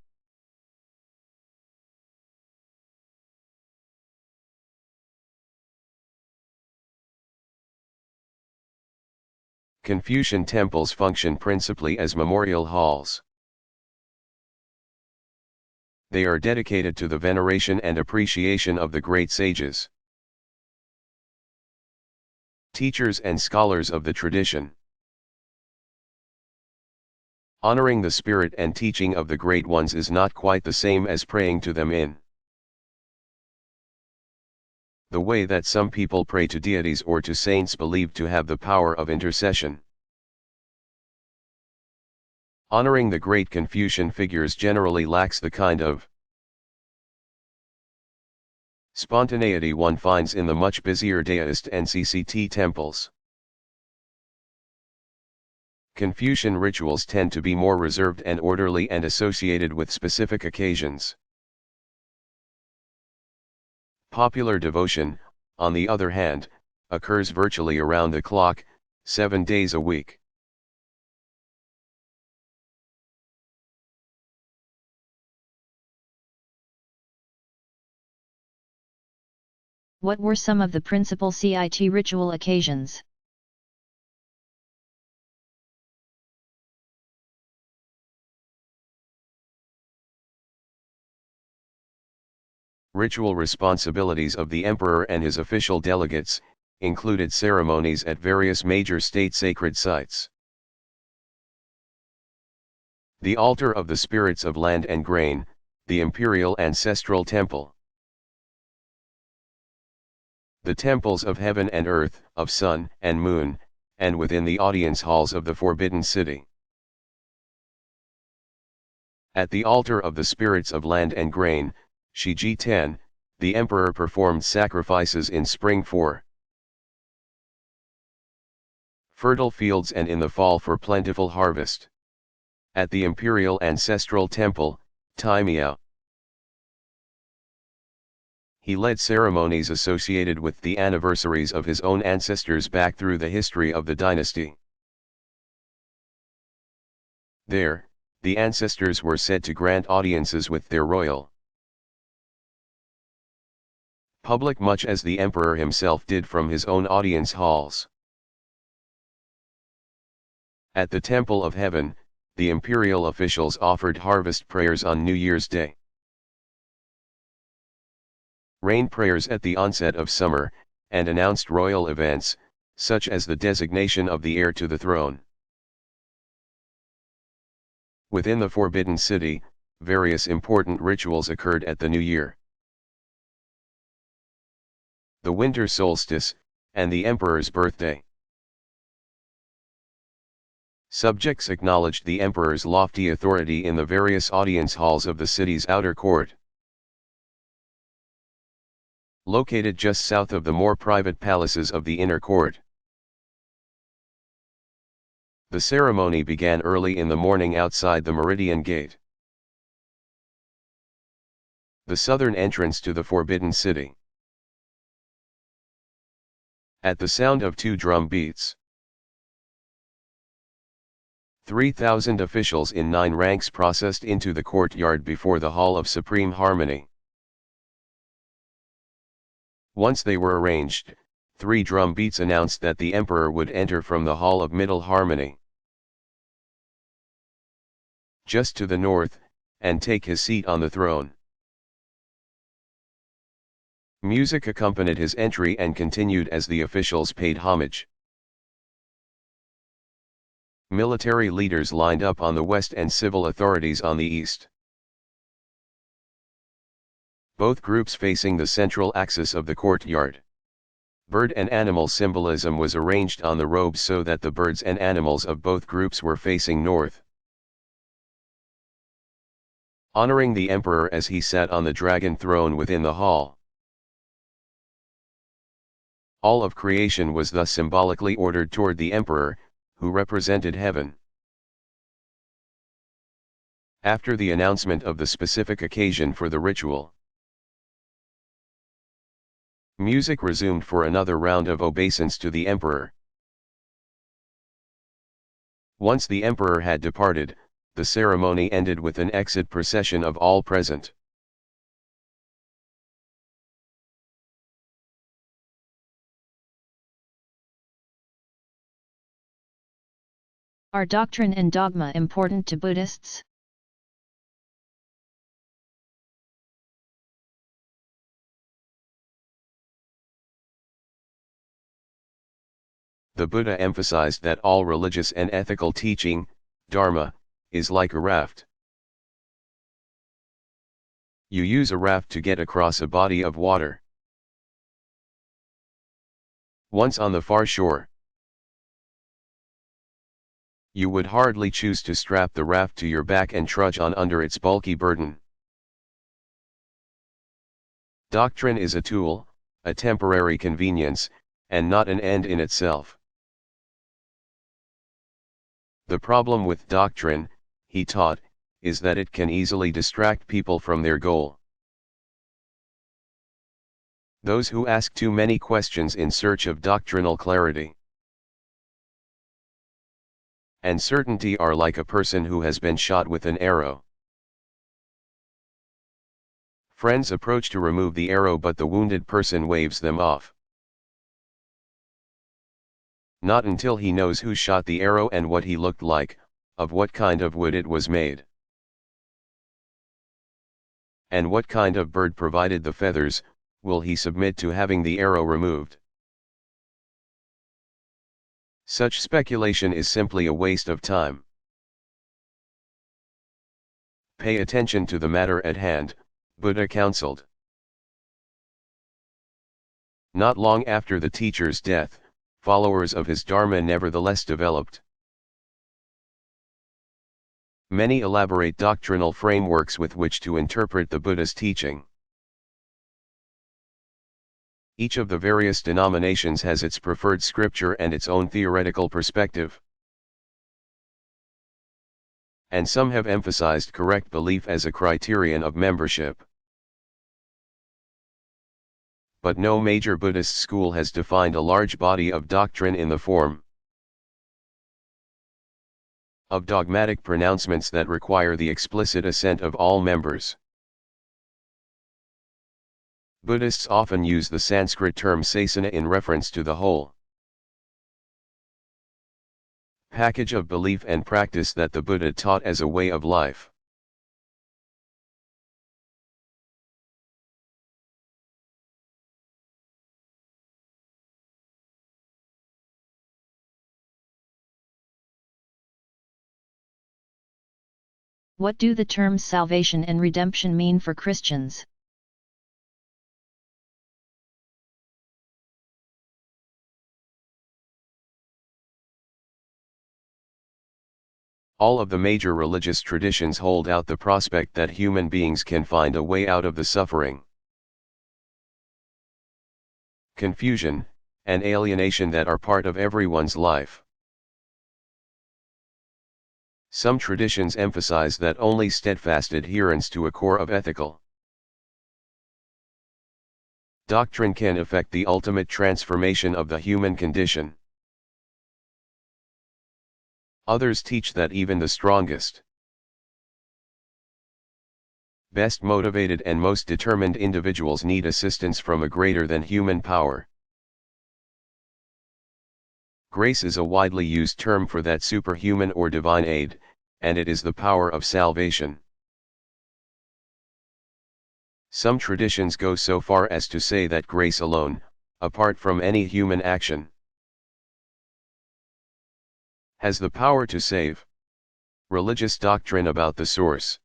Confucian temples function principally as memorial halls. They are dedicated to the veneration and appreciation of the great sages, teachers and scholars of the tradition. Honoring the spirit and teaching of the great ones is not quite the same as praying to them in the way that some people pray to deities or to saints believed to have the power of intercession. Honoring the great Confucian figures generally lacks the kind of spontaneity one finds in the much busier Daoist and CCT temples. Confucian rituals tend to be more reserved and orderly and associated with specific occasions. Popular devotion, on the other hand, occurs virtually around the clock, 7 days a week. What were some of the principal CIT ritual occasions? Ritual responsibilities of the emperor and his official delegates included ceremonies at various major state sacred sites. The altar of the spirits of land and grain, the imperial ancestral temple. The temples of heaven and earth, of sun and moon, and within the audience halls of the Forbidden City. At the altar of the spirits of land and grain, Shiji 10, the emperor performed sacrifices in spring for fertile fields and in the fall for plentiful harvest. At the imperial ancestral temple, Taimiao, he led ceremonies associated with the anniversaries of his own ancestors back through the history of the dynasty. There, the ancestors were said to grant audiences with their royal public much as the emperor himself did from his own audience halls. At the Temple of Heaven, the imperial officials offered harvest prayers on New Year's Day, rain prayers at the onset of summer, and announced royal events, such as the designation of the heir to the throne. Within the Forbidden City, various important rituals occurred at the New Year. The winter solstice, and the emperor's birthday. Subjects acknowledged the emperor's lofty authority in the various audience halls of the city's outer court. Located just south of the more private palaces of the inner court. The ceremony began early in the morning outside the Meridian Gate, the southern entrance to the Forbidden City. At the sound of 2 drum beats, 3,000 officials in 9 ranks processed into the courtyard before the Hall of Supreme Harmony. Once they were arranged, 3 drum beats announced that the emperor would enter from the Hall of Middle Harmony, just to the north, and take his seat on the throne. Music accompanied his entry and continued as the officials paid homage. Military leaders lined up on the west and civil authorities on the east. Both groups facing the central axis of the courtyard. Bird and animal symbolism was arranged on the robes so that the birds and animals of both groups were facing north, honoring the emperor as he sat on the dragon throne within the hall. All of creation was thus symbolically ordered toward the emperor, who represented heaven. After the announcement of the specific occasion for the ritual, music resumed for another round of obeisance to the emperor. Once the emperor had departed, the ceremony ended with an exit procession of all present. Are doctrine and dogma important to Buddhists? The Buddha emphasized that all religious and ethical teaching, dharma, is like a raft. You use a raft to get across a body of water. Once on the far shore, you would hardly choose to strap the raft to your back and trudge on under its bulky burden. Doctrine is a tool, a temporary convenience, and not an end in itself. The problem with doctrine, he taught, is that it can easily distract people from their goal. Those who ask too many questions in search of doctrinal clarity and certainty are like a person who has been shot with an arrow. Friends approach to remove the arrow, but the wounded person waves them off. Not until he knows who shot the arrow and what he looked like, of what kind of wood it was made, and what kind of bird provided the feathers, will he submit to having the arrow removed. Such speculation is simply a waste of time. Pay attention to the matter at hand, Buddha counseled. Not long after the teacher's death, followers of his Dharma nevertheless developed many elaborate doctrinal frameworks with which to interpret the Buddha's teaching. Each of the various denominations has its preferred scripture and its own theoretical perspective. And some have emphasized correct belief as a criterion of membership. But no major Buddhist school has defined a large body of doctrine in the form of dogmatic pronouncements that require the explicit assent of all members. Buddhists often use the Sanskrit term sasana in reference to the whole package of belief and practice that the Buddha taught as a way of life. What do the terms salvation and redemption mean for Christians? All of the major religious traditions hold out the prospect that human beings can find a way out of the suffering, confusion, and alienation that are part of everyone's life. Some traditions emphasize that only steadfast adherence to a core of ethical doctrine can effect the ultimate transformation of the human condition. Others teach that even the strongest, best motivated and most determined individuals need assistance from a greater than human power. Grace is a widely used term for that superhuman or divine aid, and it is the power of salvation. Some traditions go so far as to say that grace alone, apart from any human action, has the power to save. Religious doctrine about the source,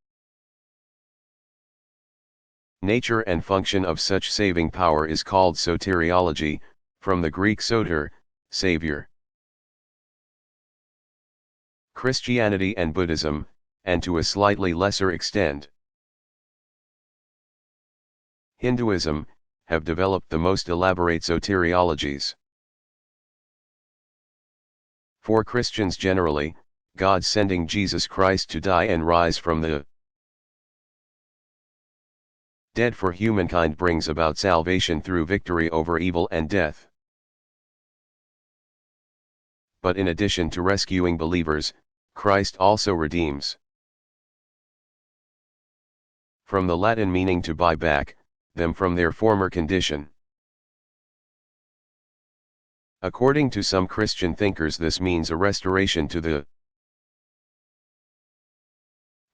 nature and function of such saving power is called soteriology, from the Greek soter, savior. Christianity and Buddhism, and to a slightly lesser extent Hinduism, have developed the most elaborate soteriologies. For Christians generally, God sending Jesus Christ to die and rise from the dead for humankind brings about salvation through victory over evil and death. But in addition to rescuing believers, Christ also redeems. From the Latin meaning to buy back, them from their former condition. According to some Christian thinkers, this means a restoration to the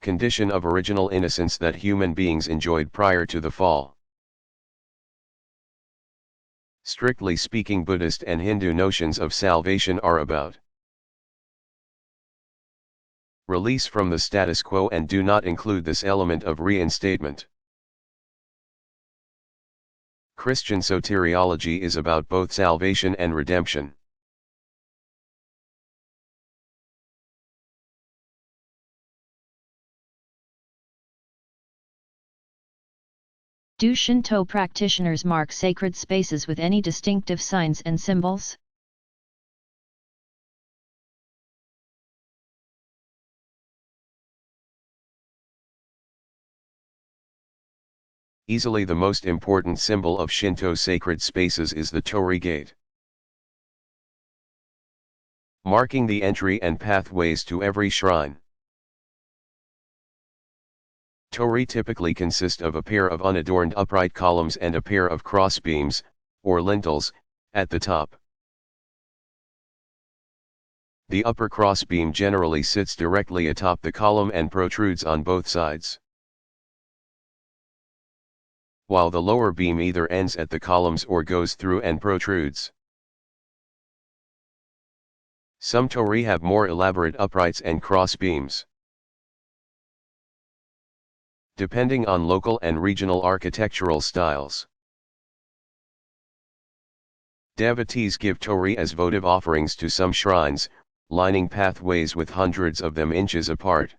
condition of original innocence that human beings enjoyed prior to the fall. Strictly speaking, Buddhist and Hindu notions of salvation are about release from the status quo and do not include this element of reinstatement. Christian soteriology is about both salvation and redemption. Do Shinto practitioners mark sacred spaces with any distinctive signs and symbols? Easily the most important symbol of Shinto sacred spaces is the torii gate, marking the entry and pathways to every shrine. Torii typically consist of a pair of unadorned upright columns and a pair of crossbeams, or lintels, at the top. The upper crossbeam generally sits directly atop the column and protrudes on both sides, while the lower beam either ends at the columns or goes through and protrudes. Some torii have more elaborate uprights and crossbeams. Depending on local and regional architectural styles, devotees give torii as votive offerings to some shrines, lining pathways with hundreds of them inches apart,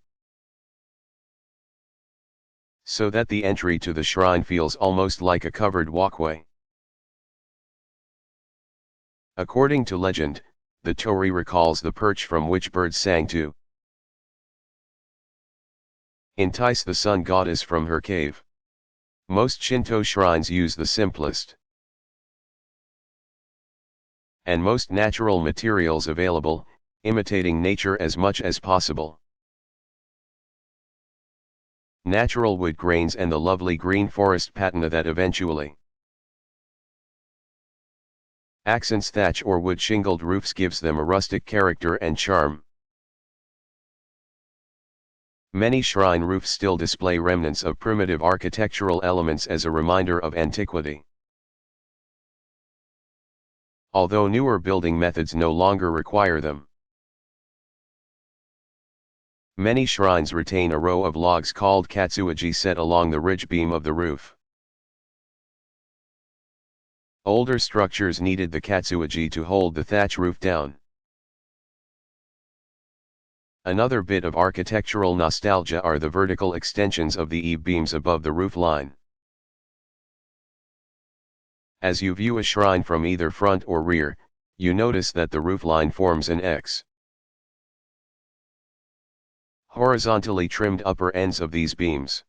so that the entry to the shrine feels almost like a covered walkway. According to legend, the torii recalls the perch from which birds sang to entice the sun goddess from her cave. Most Shinto shrines use the simplest and most natural materials available, imitating nature as much as possible. Natural wood grains and the lovely green forest patina that eventually Accents thatch or wood shingled roofs gives them a rustic character and charm. Many shrine roofs still display remnants of primitive architectural elements as a reminder of antiquity. Although newer building methods no longer require them. Many shrines retain a row of logs called katsuoji set along the ridge beam of the roof. Older structures needed the katsuoji to hold the thatch roof down. Another bit of architectural nostalgia are the vertical extensions of the eave beams above the roof line. As you view a shrine from either front or rear, you notice that the roof line forms an X. Horizontally trimmed upper ends of these beams,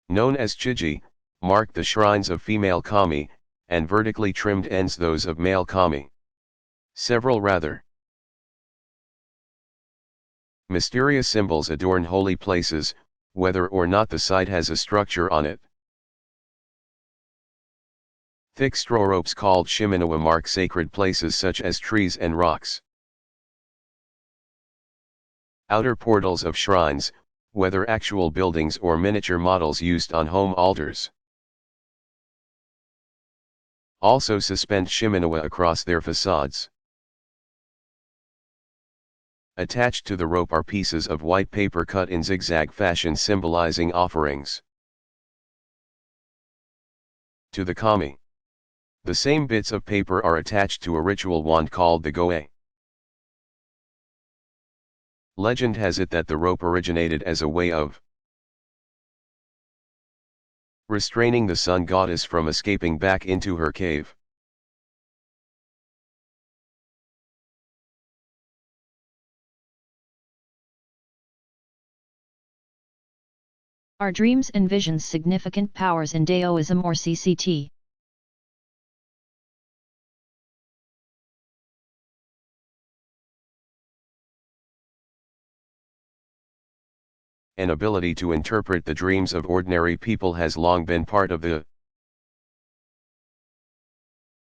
known as chiji, mark the shrines of female kami, and vertically trimmed ends those of male kami. Several rather mysterious symbols adorn holy places, whether or not the site has a structure on it. Thick straw ropes called shiminowa mark sacred places such as trees and rocks. Outer portals of shrines, whether actual buildings or miniature models used on home altars, also suspend shiminowa across their facades. Attached to the rope are pieces of white paper cut in zigzag fashion symbolizing offerings to the kami. The same bits of paper are attached to a ritual wand called the goe. Legend has it that the rope originated as a way of restraining the sun goddess from escaping back into her cave. Are dreams and visions significant powers in Daoism or CCT? An ability to interpret the dreams of ordinary people has long been part of the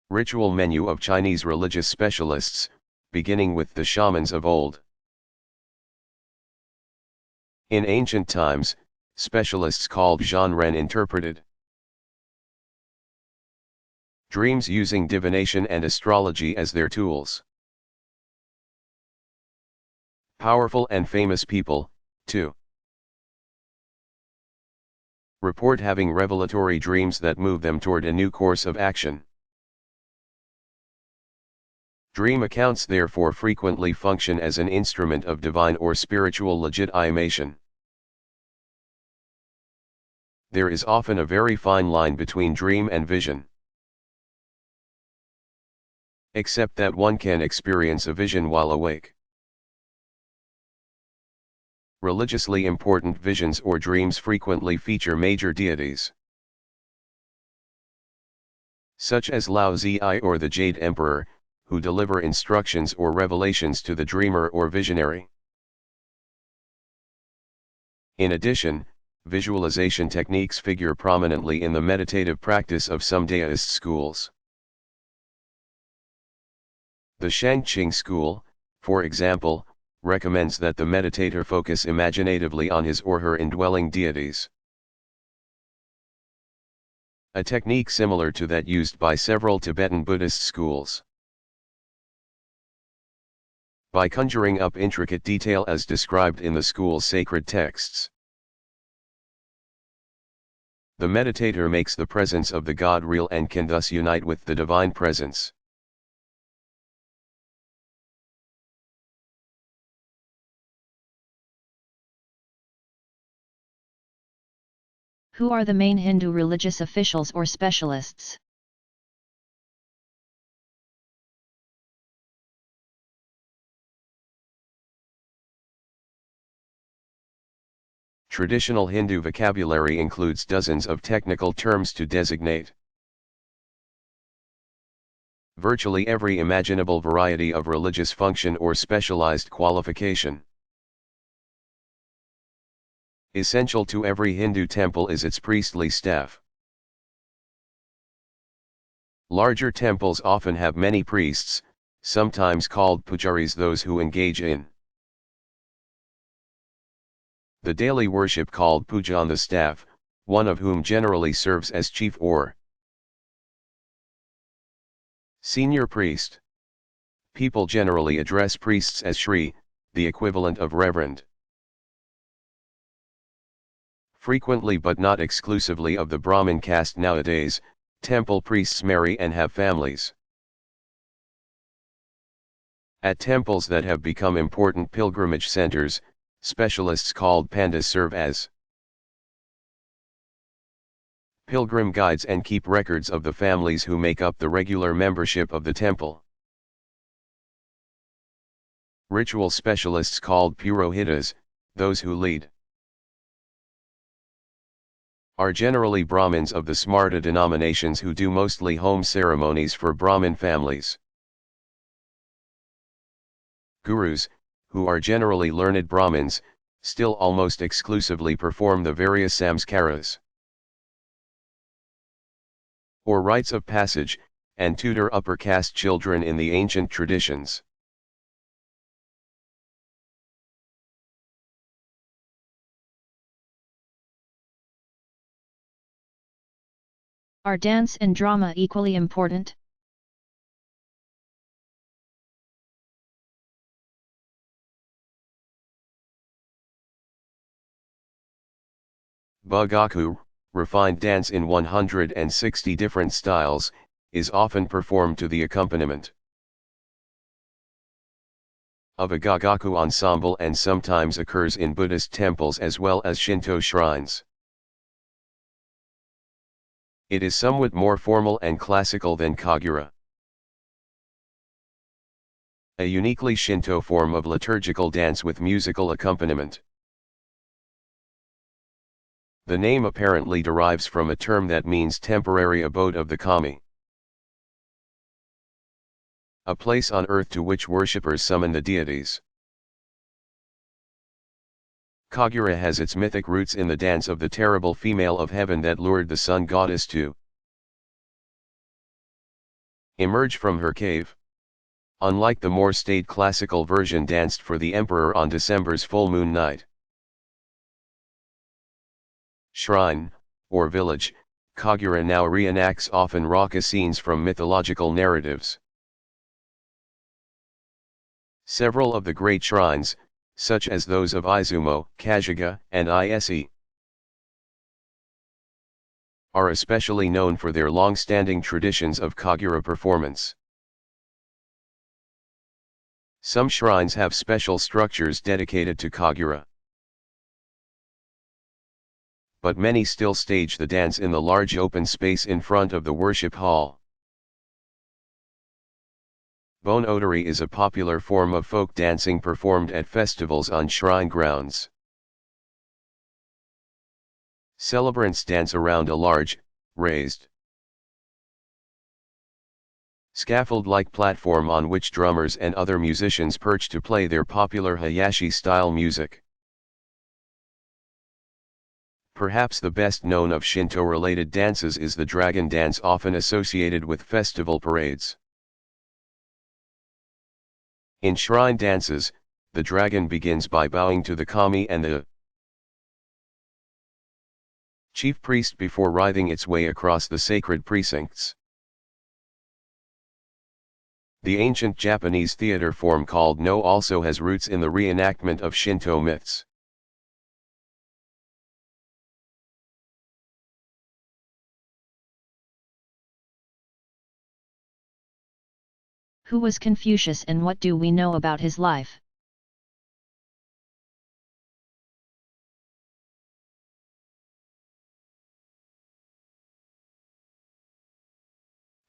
ritual menu of Chinese religious specialists, beginning with the shamans of old. In ancient times, specialists called Zhanren interpreted dreams using divination and astrology as their tools. Powerful and famous people, too, report having revelatory dreams that move them toward a new course of action. Dream accounts therefore frequently function as an instrument of divine or spiritual legitimation. There is often a very fine line between dream and vision. Except that one can experience a vision while awake. Religiously important visions or dreams frequently feature major deities, such as Lao Zi or the Jade Emperor, who deliver instructions or revelations to the dreamer or visionary. In addition, visualization techniques figure prominently in the meditative practice of some Daoist schools. The Shangqing school, for example, recommends that the meditator focus imaginatively on his or her indwelling deities. A technique similar to that used by several Tibetan Buddhist schools. By conjuring up intricate detail as described in the school's sacred texts, the meditator makes the presence of the God real and can thus unite with the divine presence. Who are the main Hindu religious officials or specialists? Traditional Hindu vocabulary includes dozens of technical terms to designate virtually every imaginable variety of religious function or specialized qualification. Essential to every Hindu temple is its priestly staff. Larger temples often have many priests, sometimes called pujaris, those who engage in the daily worship called puja on the staff, one of whom generally serves as chief or senior priest. People generally address priests as Shri, the equivalent of reverend. Frequently but not exclusively of the Brahmin caste nowadays, temple priests marry and have families. At temples that have become important pilgrimage centers, specialists called pandas serve as pilgrim guides and keep records of the families who make up the regular membership of the temple. Ritual specialists called purohitas, those who lead, are generally Brahmins of the Smarta denominations who do mostly home ceremonies for Brahmin families. Gurus, who are generally learned Brahmins, still almost exclusively perform the various samskaras, or rites of passage, and tutor upper caste children in the ancient traditions. Are dance and drama equally important? Bagaku, refined dance in 160 different styles, is often performed to the accompaniment of a gagaku ensemble and sometimes occurs in Buddhist temples as well as Shinto shrines. It is somewhat more formal and classical than Kagura, a uniquely Shinto form of liturgical dance with musical accompaniment. The name apparently derives from a term that means temporary abode of the kami, a place on earth to which worshippers summon the deities. Kagura has its mythic roots in the dance of the terrible female of heaven that lured the sun goddess to emerge from her cave. Unlike the more staid classical version danced for the emperor on December's full moon night. Shrine, or village, Kagura now reenacts often raucous scenes from mythological narratives. Several of the great shrines, such as those of Izumo, Kashiga, and Ise, are especially known for their long-standing traditions of Kagura performance. Some shrines have special structures dedicated to Kagura, but many still stage the dance in the large open space in front of the worship hall. Bon Odori is a popular form of folk dancing performed at festivals on shrine grounds. Celebrants dance around a large, raised, scaffold-like platform on which drummers and other musicians perch to play their popular Hayashi-style music. Perhaps the best known of Shinto-related dances is the dragon dance, often associated with festival parades. In shrine dances, the dragon begins by bowing to the kami and the chief priest before writhing its way across the sacred precincts. The ancient Japanese theater form called No also has roots in the reenactment of Shinto myths. Who was Confucius and what do we know about his life?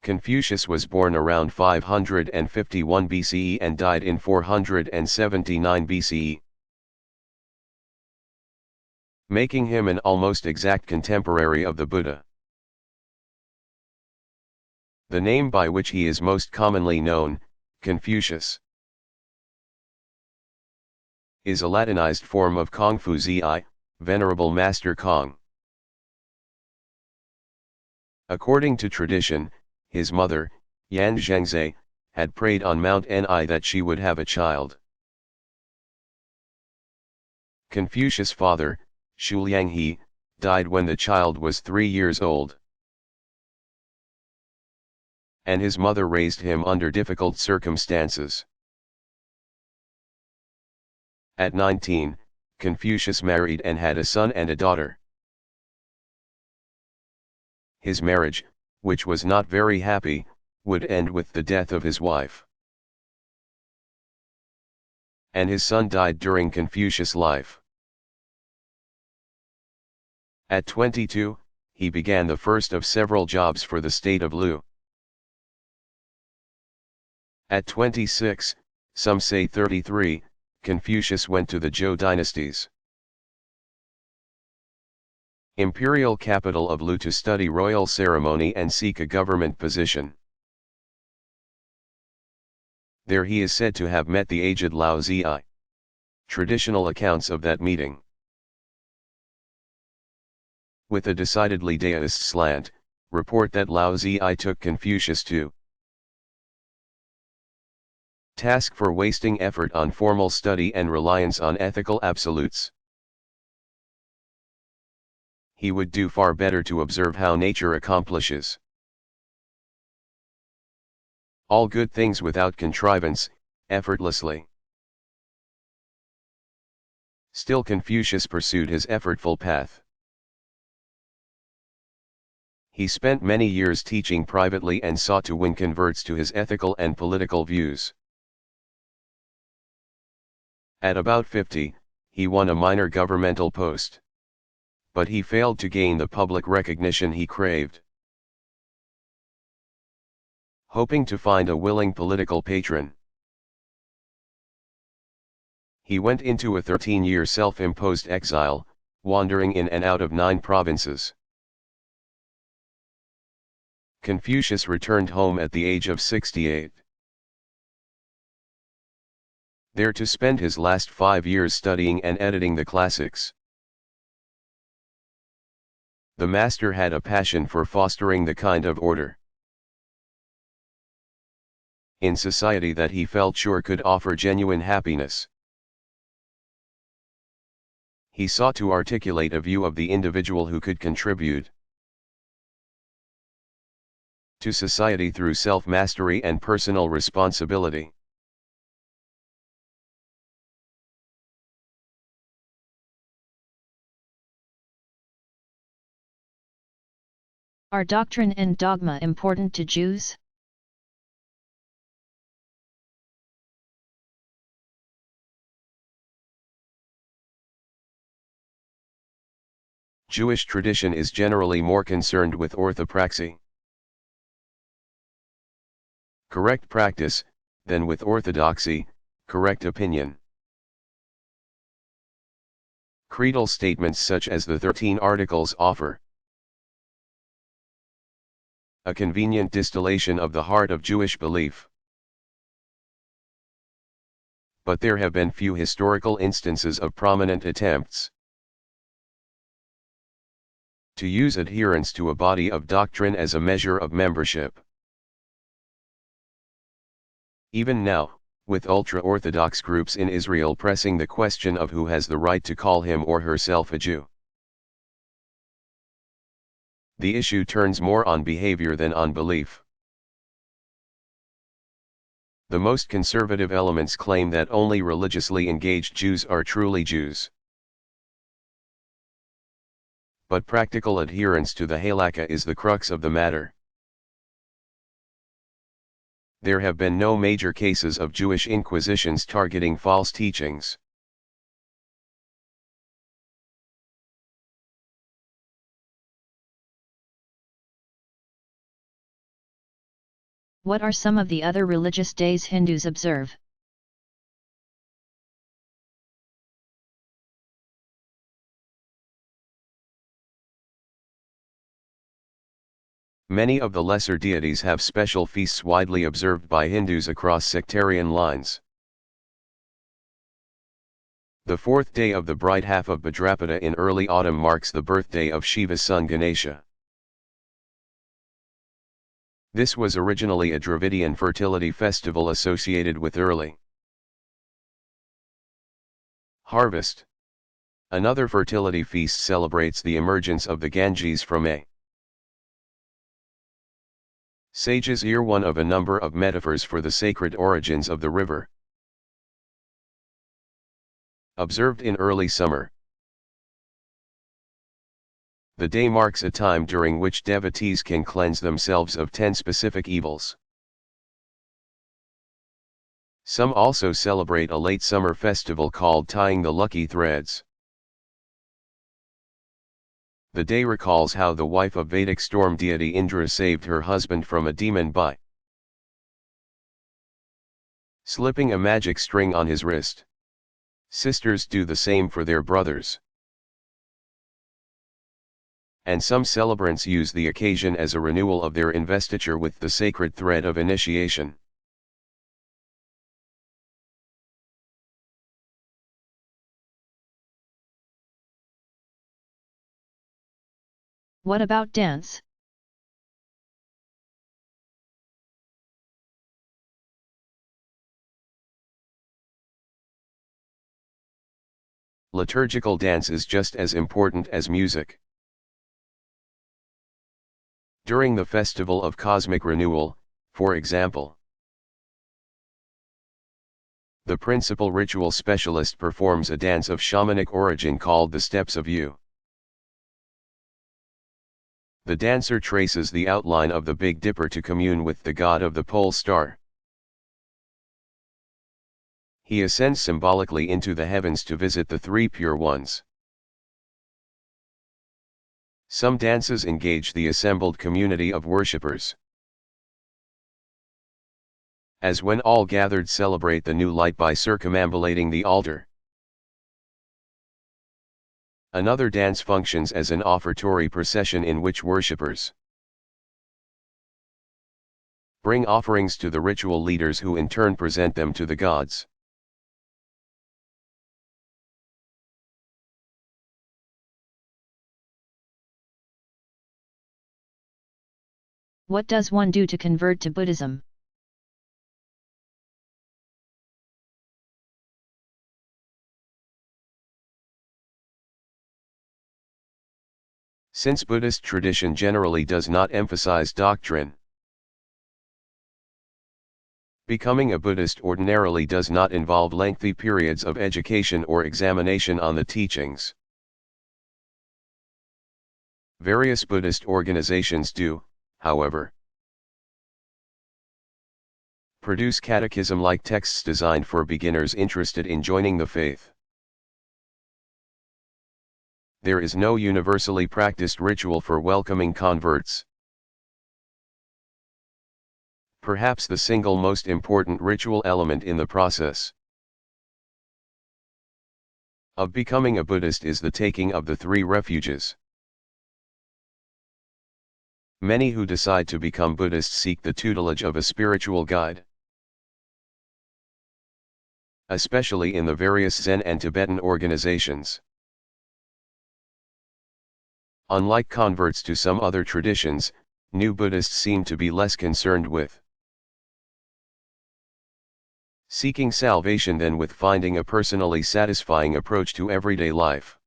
Confucius was born around 551 BCE and died in 479 BCE, making him an almost exact contemporary of the Buddha. The name by which he is most commonly known, Confucius, is a Latinized form of Kongfuzi, Venerable Master Kong. According to tradition, his mother, Yan Zhengzhe, had prayed on Mount Ni that she would have a child. Confucius' father, Shu Lianghe, died when the child was 3 years old. And his mother raised him under difficult circumstances. At 19, Confucius married and had a son and a daughter. His marriage, which was not very happy, would end with the death of his wife. And his son died during Confucius' life. At 22, he began the first of several jobs for the state of Lu. At 26, some say 33, Confucius went to the Zhou dynasties. Imperial capital of Lu to study royal ceremony and seek a government position. There he is said to have met the aged Lao Zi. Traditional accounts of that meeting, with a decidedly Daoist slant, report that Lao Zi took Confucius to task for wasting effort on formal study and reliance on ethical absolutes. He would do far better to observe how nature accomplishes all good things without contrivance, effortlessly. Still Confucius pursued his effortful path. He spent many years teaching privately and sought to win converts to his ethical and political views. At about 50, he won a minor governmental post. But he failed to gain the public recognition he craved. Hoping to find a willing political patron, he went into a 13-year self-imposed exile, wandering in and out of 9 provinces. Confucius returned home at the age of 68. There to spend his last 5 years studying and editing the classics. The master had a passion for fostering the kind of order in society that he felt sure could offer genuine happiness. He sought to articulate a view of the individual who could contribute to society through self-mastery and personal responsibility. Are doctrine and dogma important to Jews? Jewish tradition is generally more concerned with orthopraxy, correct practice, than with orthodoxy, correct opinion. Creedal statements such as the 13 Articles offer a convenient distillation of the heart of Jewish belief. But there have been few historical instances of prominent attempts to use adherence to a body of doctrine as a measure of membership. Even now, with ultra-Orthodox groups in Israel pressing the question of who has the right to call him or herself a Jew, the issue turns more on behavior than on belief. The most conservative elements claim that only religiously engaged Jews are truly Jews. But practical adherence to the halakha is the crux of the matter. There have been no major cases of Jewish inquisitions targeting false teachings. What are some of the other religious days Hindus observe? Many of the lesser deities have special feasts widely observed by Hindus across sectarian lines. The 4th day of the bright half of Bhadrapada in early autumn marks the birthday of Shiva's son Ganesha. This was originally a Dravidian fertility festival associated with early harvest. Another fertility feast celebrates the emergence of the Ganges from a sage's ear, one of a number of metaphors for the sacred origins of the river. Observed in early summer. The day marks a time during which devotees can cleanse themselves of 10 specific evils. Some also celebrate a late summer festival called tying the lucky threads. The day recalls how the wife of Vedic storm deity Indra saved her husband from a demon by slipping a magic string on his wrist. Sisters do the same for their brothers. And some celebrants use the occasion as a renewal of their investiture with the sacred thread of initiation. What about dance? Liturgical dance is just as important as music. During the festival of cosmic renewal, for example, the principal ritual specialist performs a dance of shamanic origin called the Steps of You. The dancer traces the outline of the Big Dipper to commune with the god of the pole star. He ascends symbolically into the heavens to visit the three pure ones. Some dances engage the assembled community of worshippers, as when all gathered celebrate the new light by circumambulating the altar. Another dance functions as an offertory procession in which worshippers bring offerings to the ritual leaders who in turn present them to the gods. What does one do to convert to Buddhism? Since Buddhist tradition generally does not emphasize doctrine, becoming a Buddhist ordinarily does not involve lengthy periods of education or examination on the teachings. Various Buddhist organizations do, however, produce catechism-like texts designed for beginners interested in joining the faith. There is no universally practiced ritual for welcoming converts. Perhaps the single most important ritual element in the process of becoming a Buddhist is the taking of the 3 refuges. Many who decide to become Buddhists seek the tutelage of a spiritual guide, especially in the various Zen and Tibetan organizations. Unlike converts to some other traditions, new Buddhists seem to be less concerned with seeking salvation than with finding a personally satisfying approach to everyday life.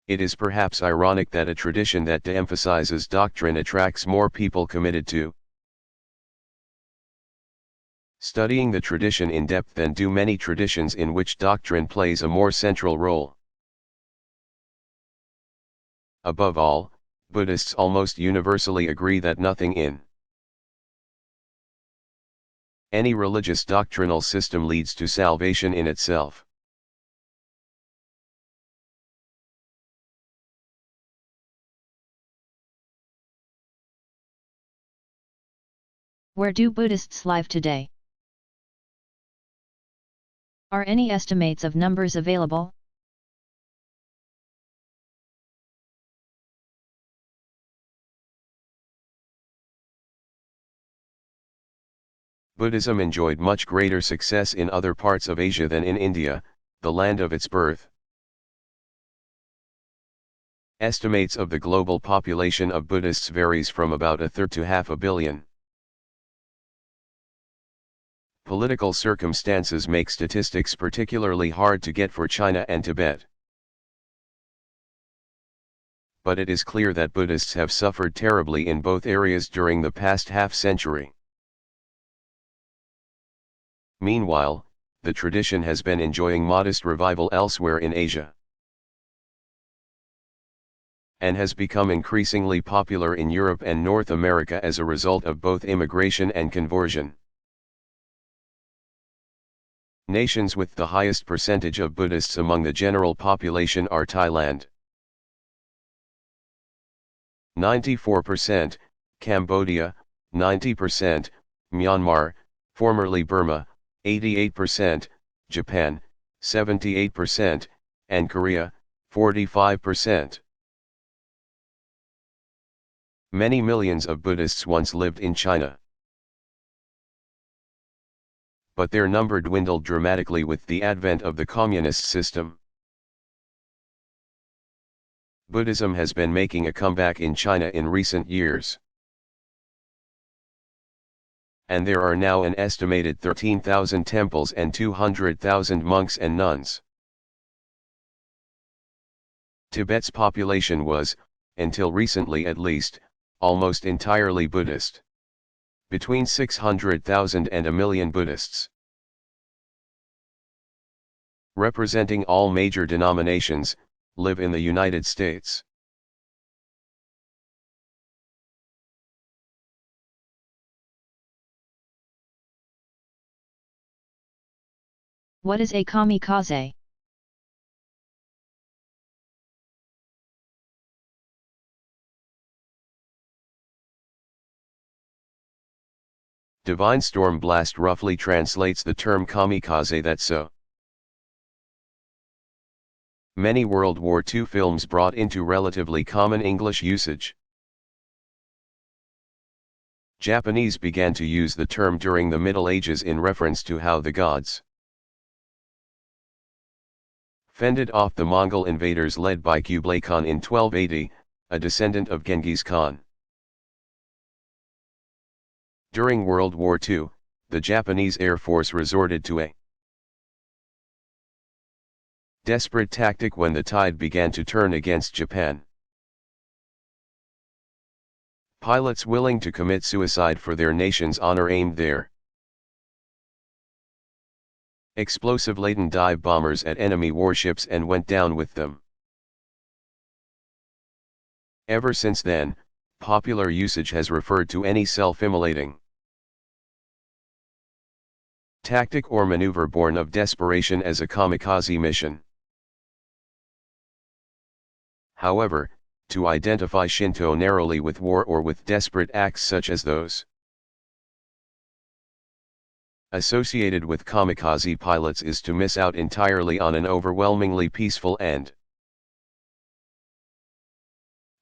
It is perhaps ironic that a tradition that de-emphasizes doctrine attracts more people committed to studying the tradition in depth than do many traditions in which doctrine plays a more central role. Above all, Buddhists almost universally agree that nothing in any religious doctrinal system leads to salvation in itself. Where do Buddhists live today? Are any estimates of numbers available? Buddhism enjoyed much greater success in other parts of Asia than in India, the land of its birth. Estimates of the global population of Buddhists varies from about a third to half a billion. Political circumstances make statistics particularly hard to get for China and Tibet. But it is clear that Buddhists have suffered terribly in both areas during the past half-century. Meanwhile, the tradition has been enjoying modest revival elsewhere in Asia, and has become increasingly popular in Europe and North America as a result of both immigration and conversion. Nations with the highest percentage of Buddhists among the general population are Thailand, 94%, Cambodia, 90%, Myanmar, formerly Burma, 88%, Japan, 78%, and Korea, 45%. Many millions of Buddhists once lived in China, but their number dwindled dramatically with the advent of the communist system. Buddhism has been making a comeback in China in recent years, and there are now an estimated 13,000 temples and 200,000 monks and nuns. Tibet's population was, until recently at least, almost entirely Buddhist. Between 600,000 and 1 million Buddhists, representing all major denominations, live in the United States. What is a kamikaze? Divine storm blast roughly translates the term kamikaze that so. Many World War II films brought into relatively common English usage. Japanese began to use the term during the Middle Ages in reference to how the gods fended off the Mongol invaders led by Kublai Khan in 1280, a descendant of Genghis Khan. During World War II, the Japanese Air Force resorted to a desperate tactic when the tide began to turn against Japan. Pilots willing to commit suicide for their nation's honor aimed their explosive-laden dive bombers at enemy warships and went down with them. Ever since then, popular usage has referred to any self-immolating tactic or maneuver born of desperation as a kamikaze mission. However, to identify Shinto narrowly with war or with desperate acts such as those associated with kamikaze pilots is to miss out entirely on an overwhelmingly peaceful and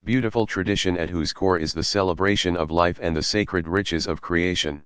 beautiful tradition at whose core is the celebration of life and the sacred riches of creation.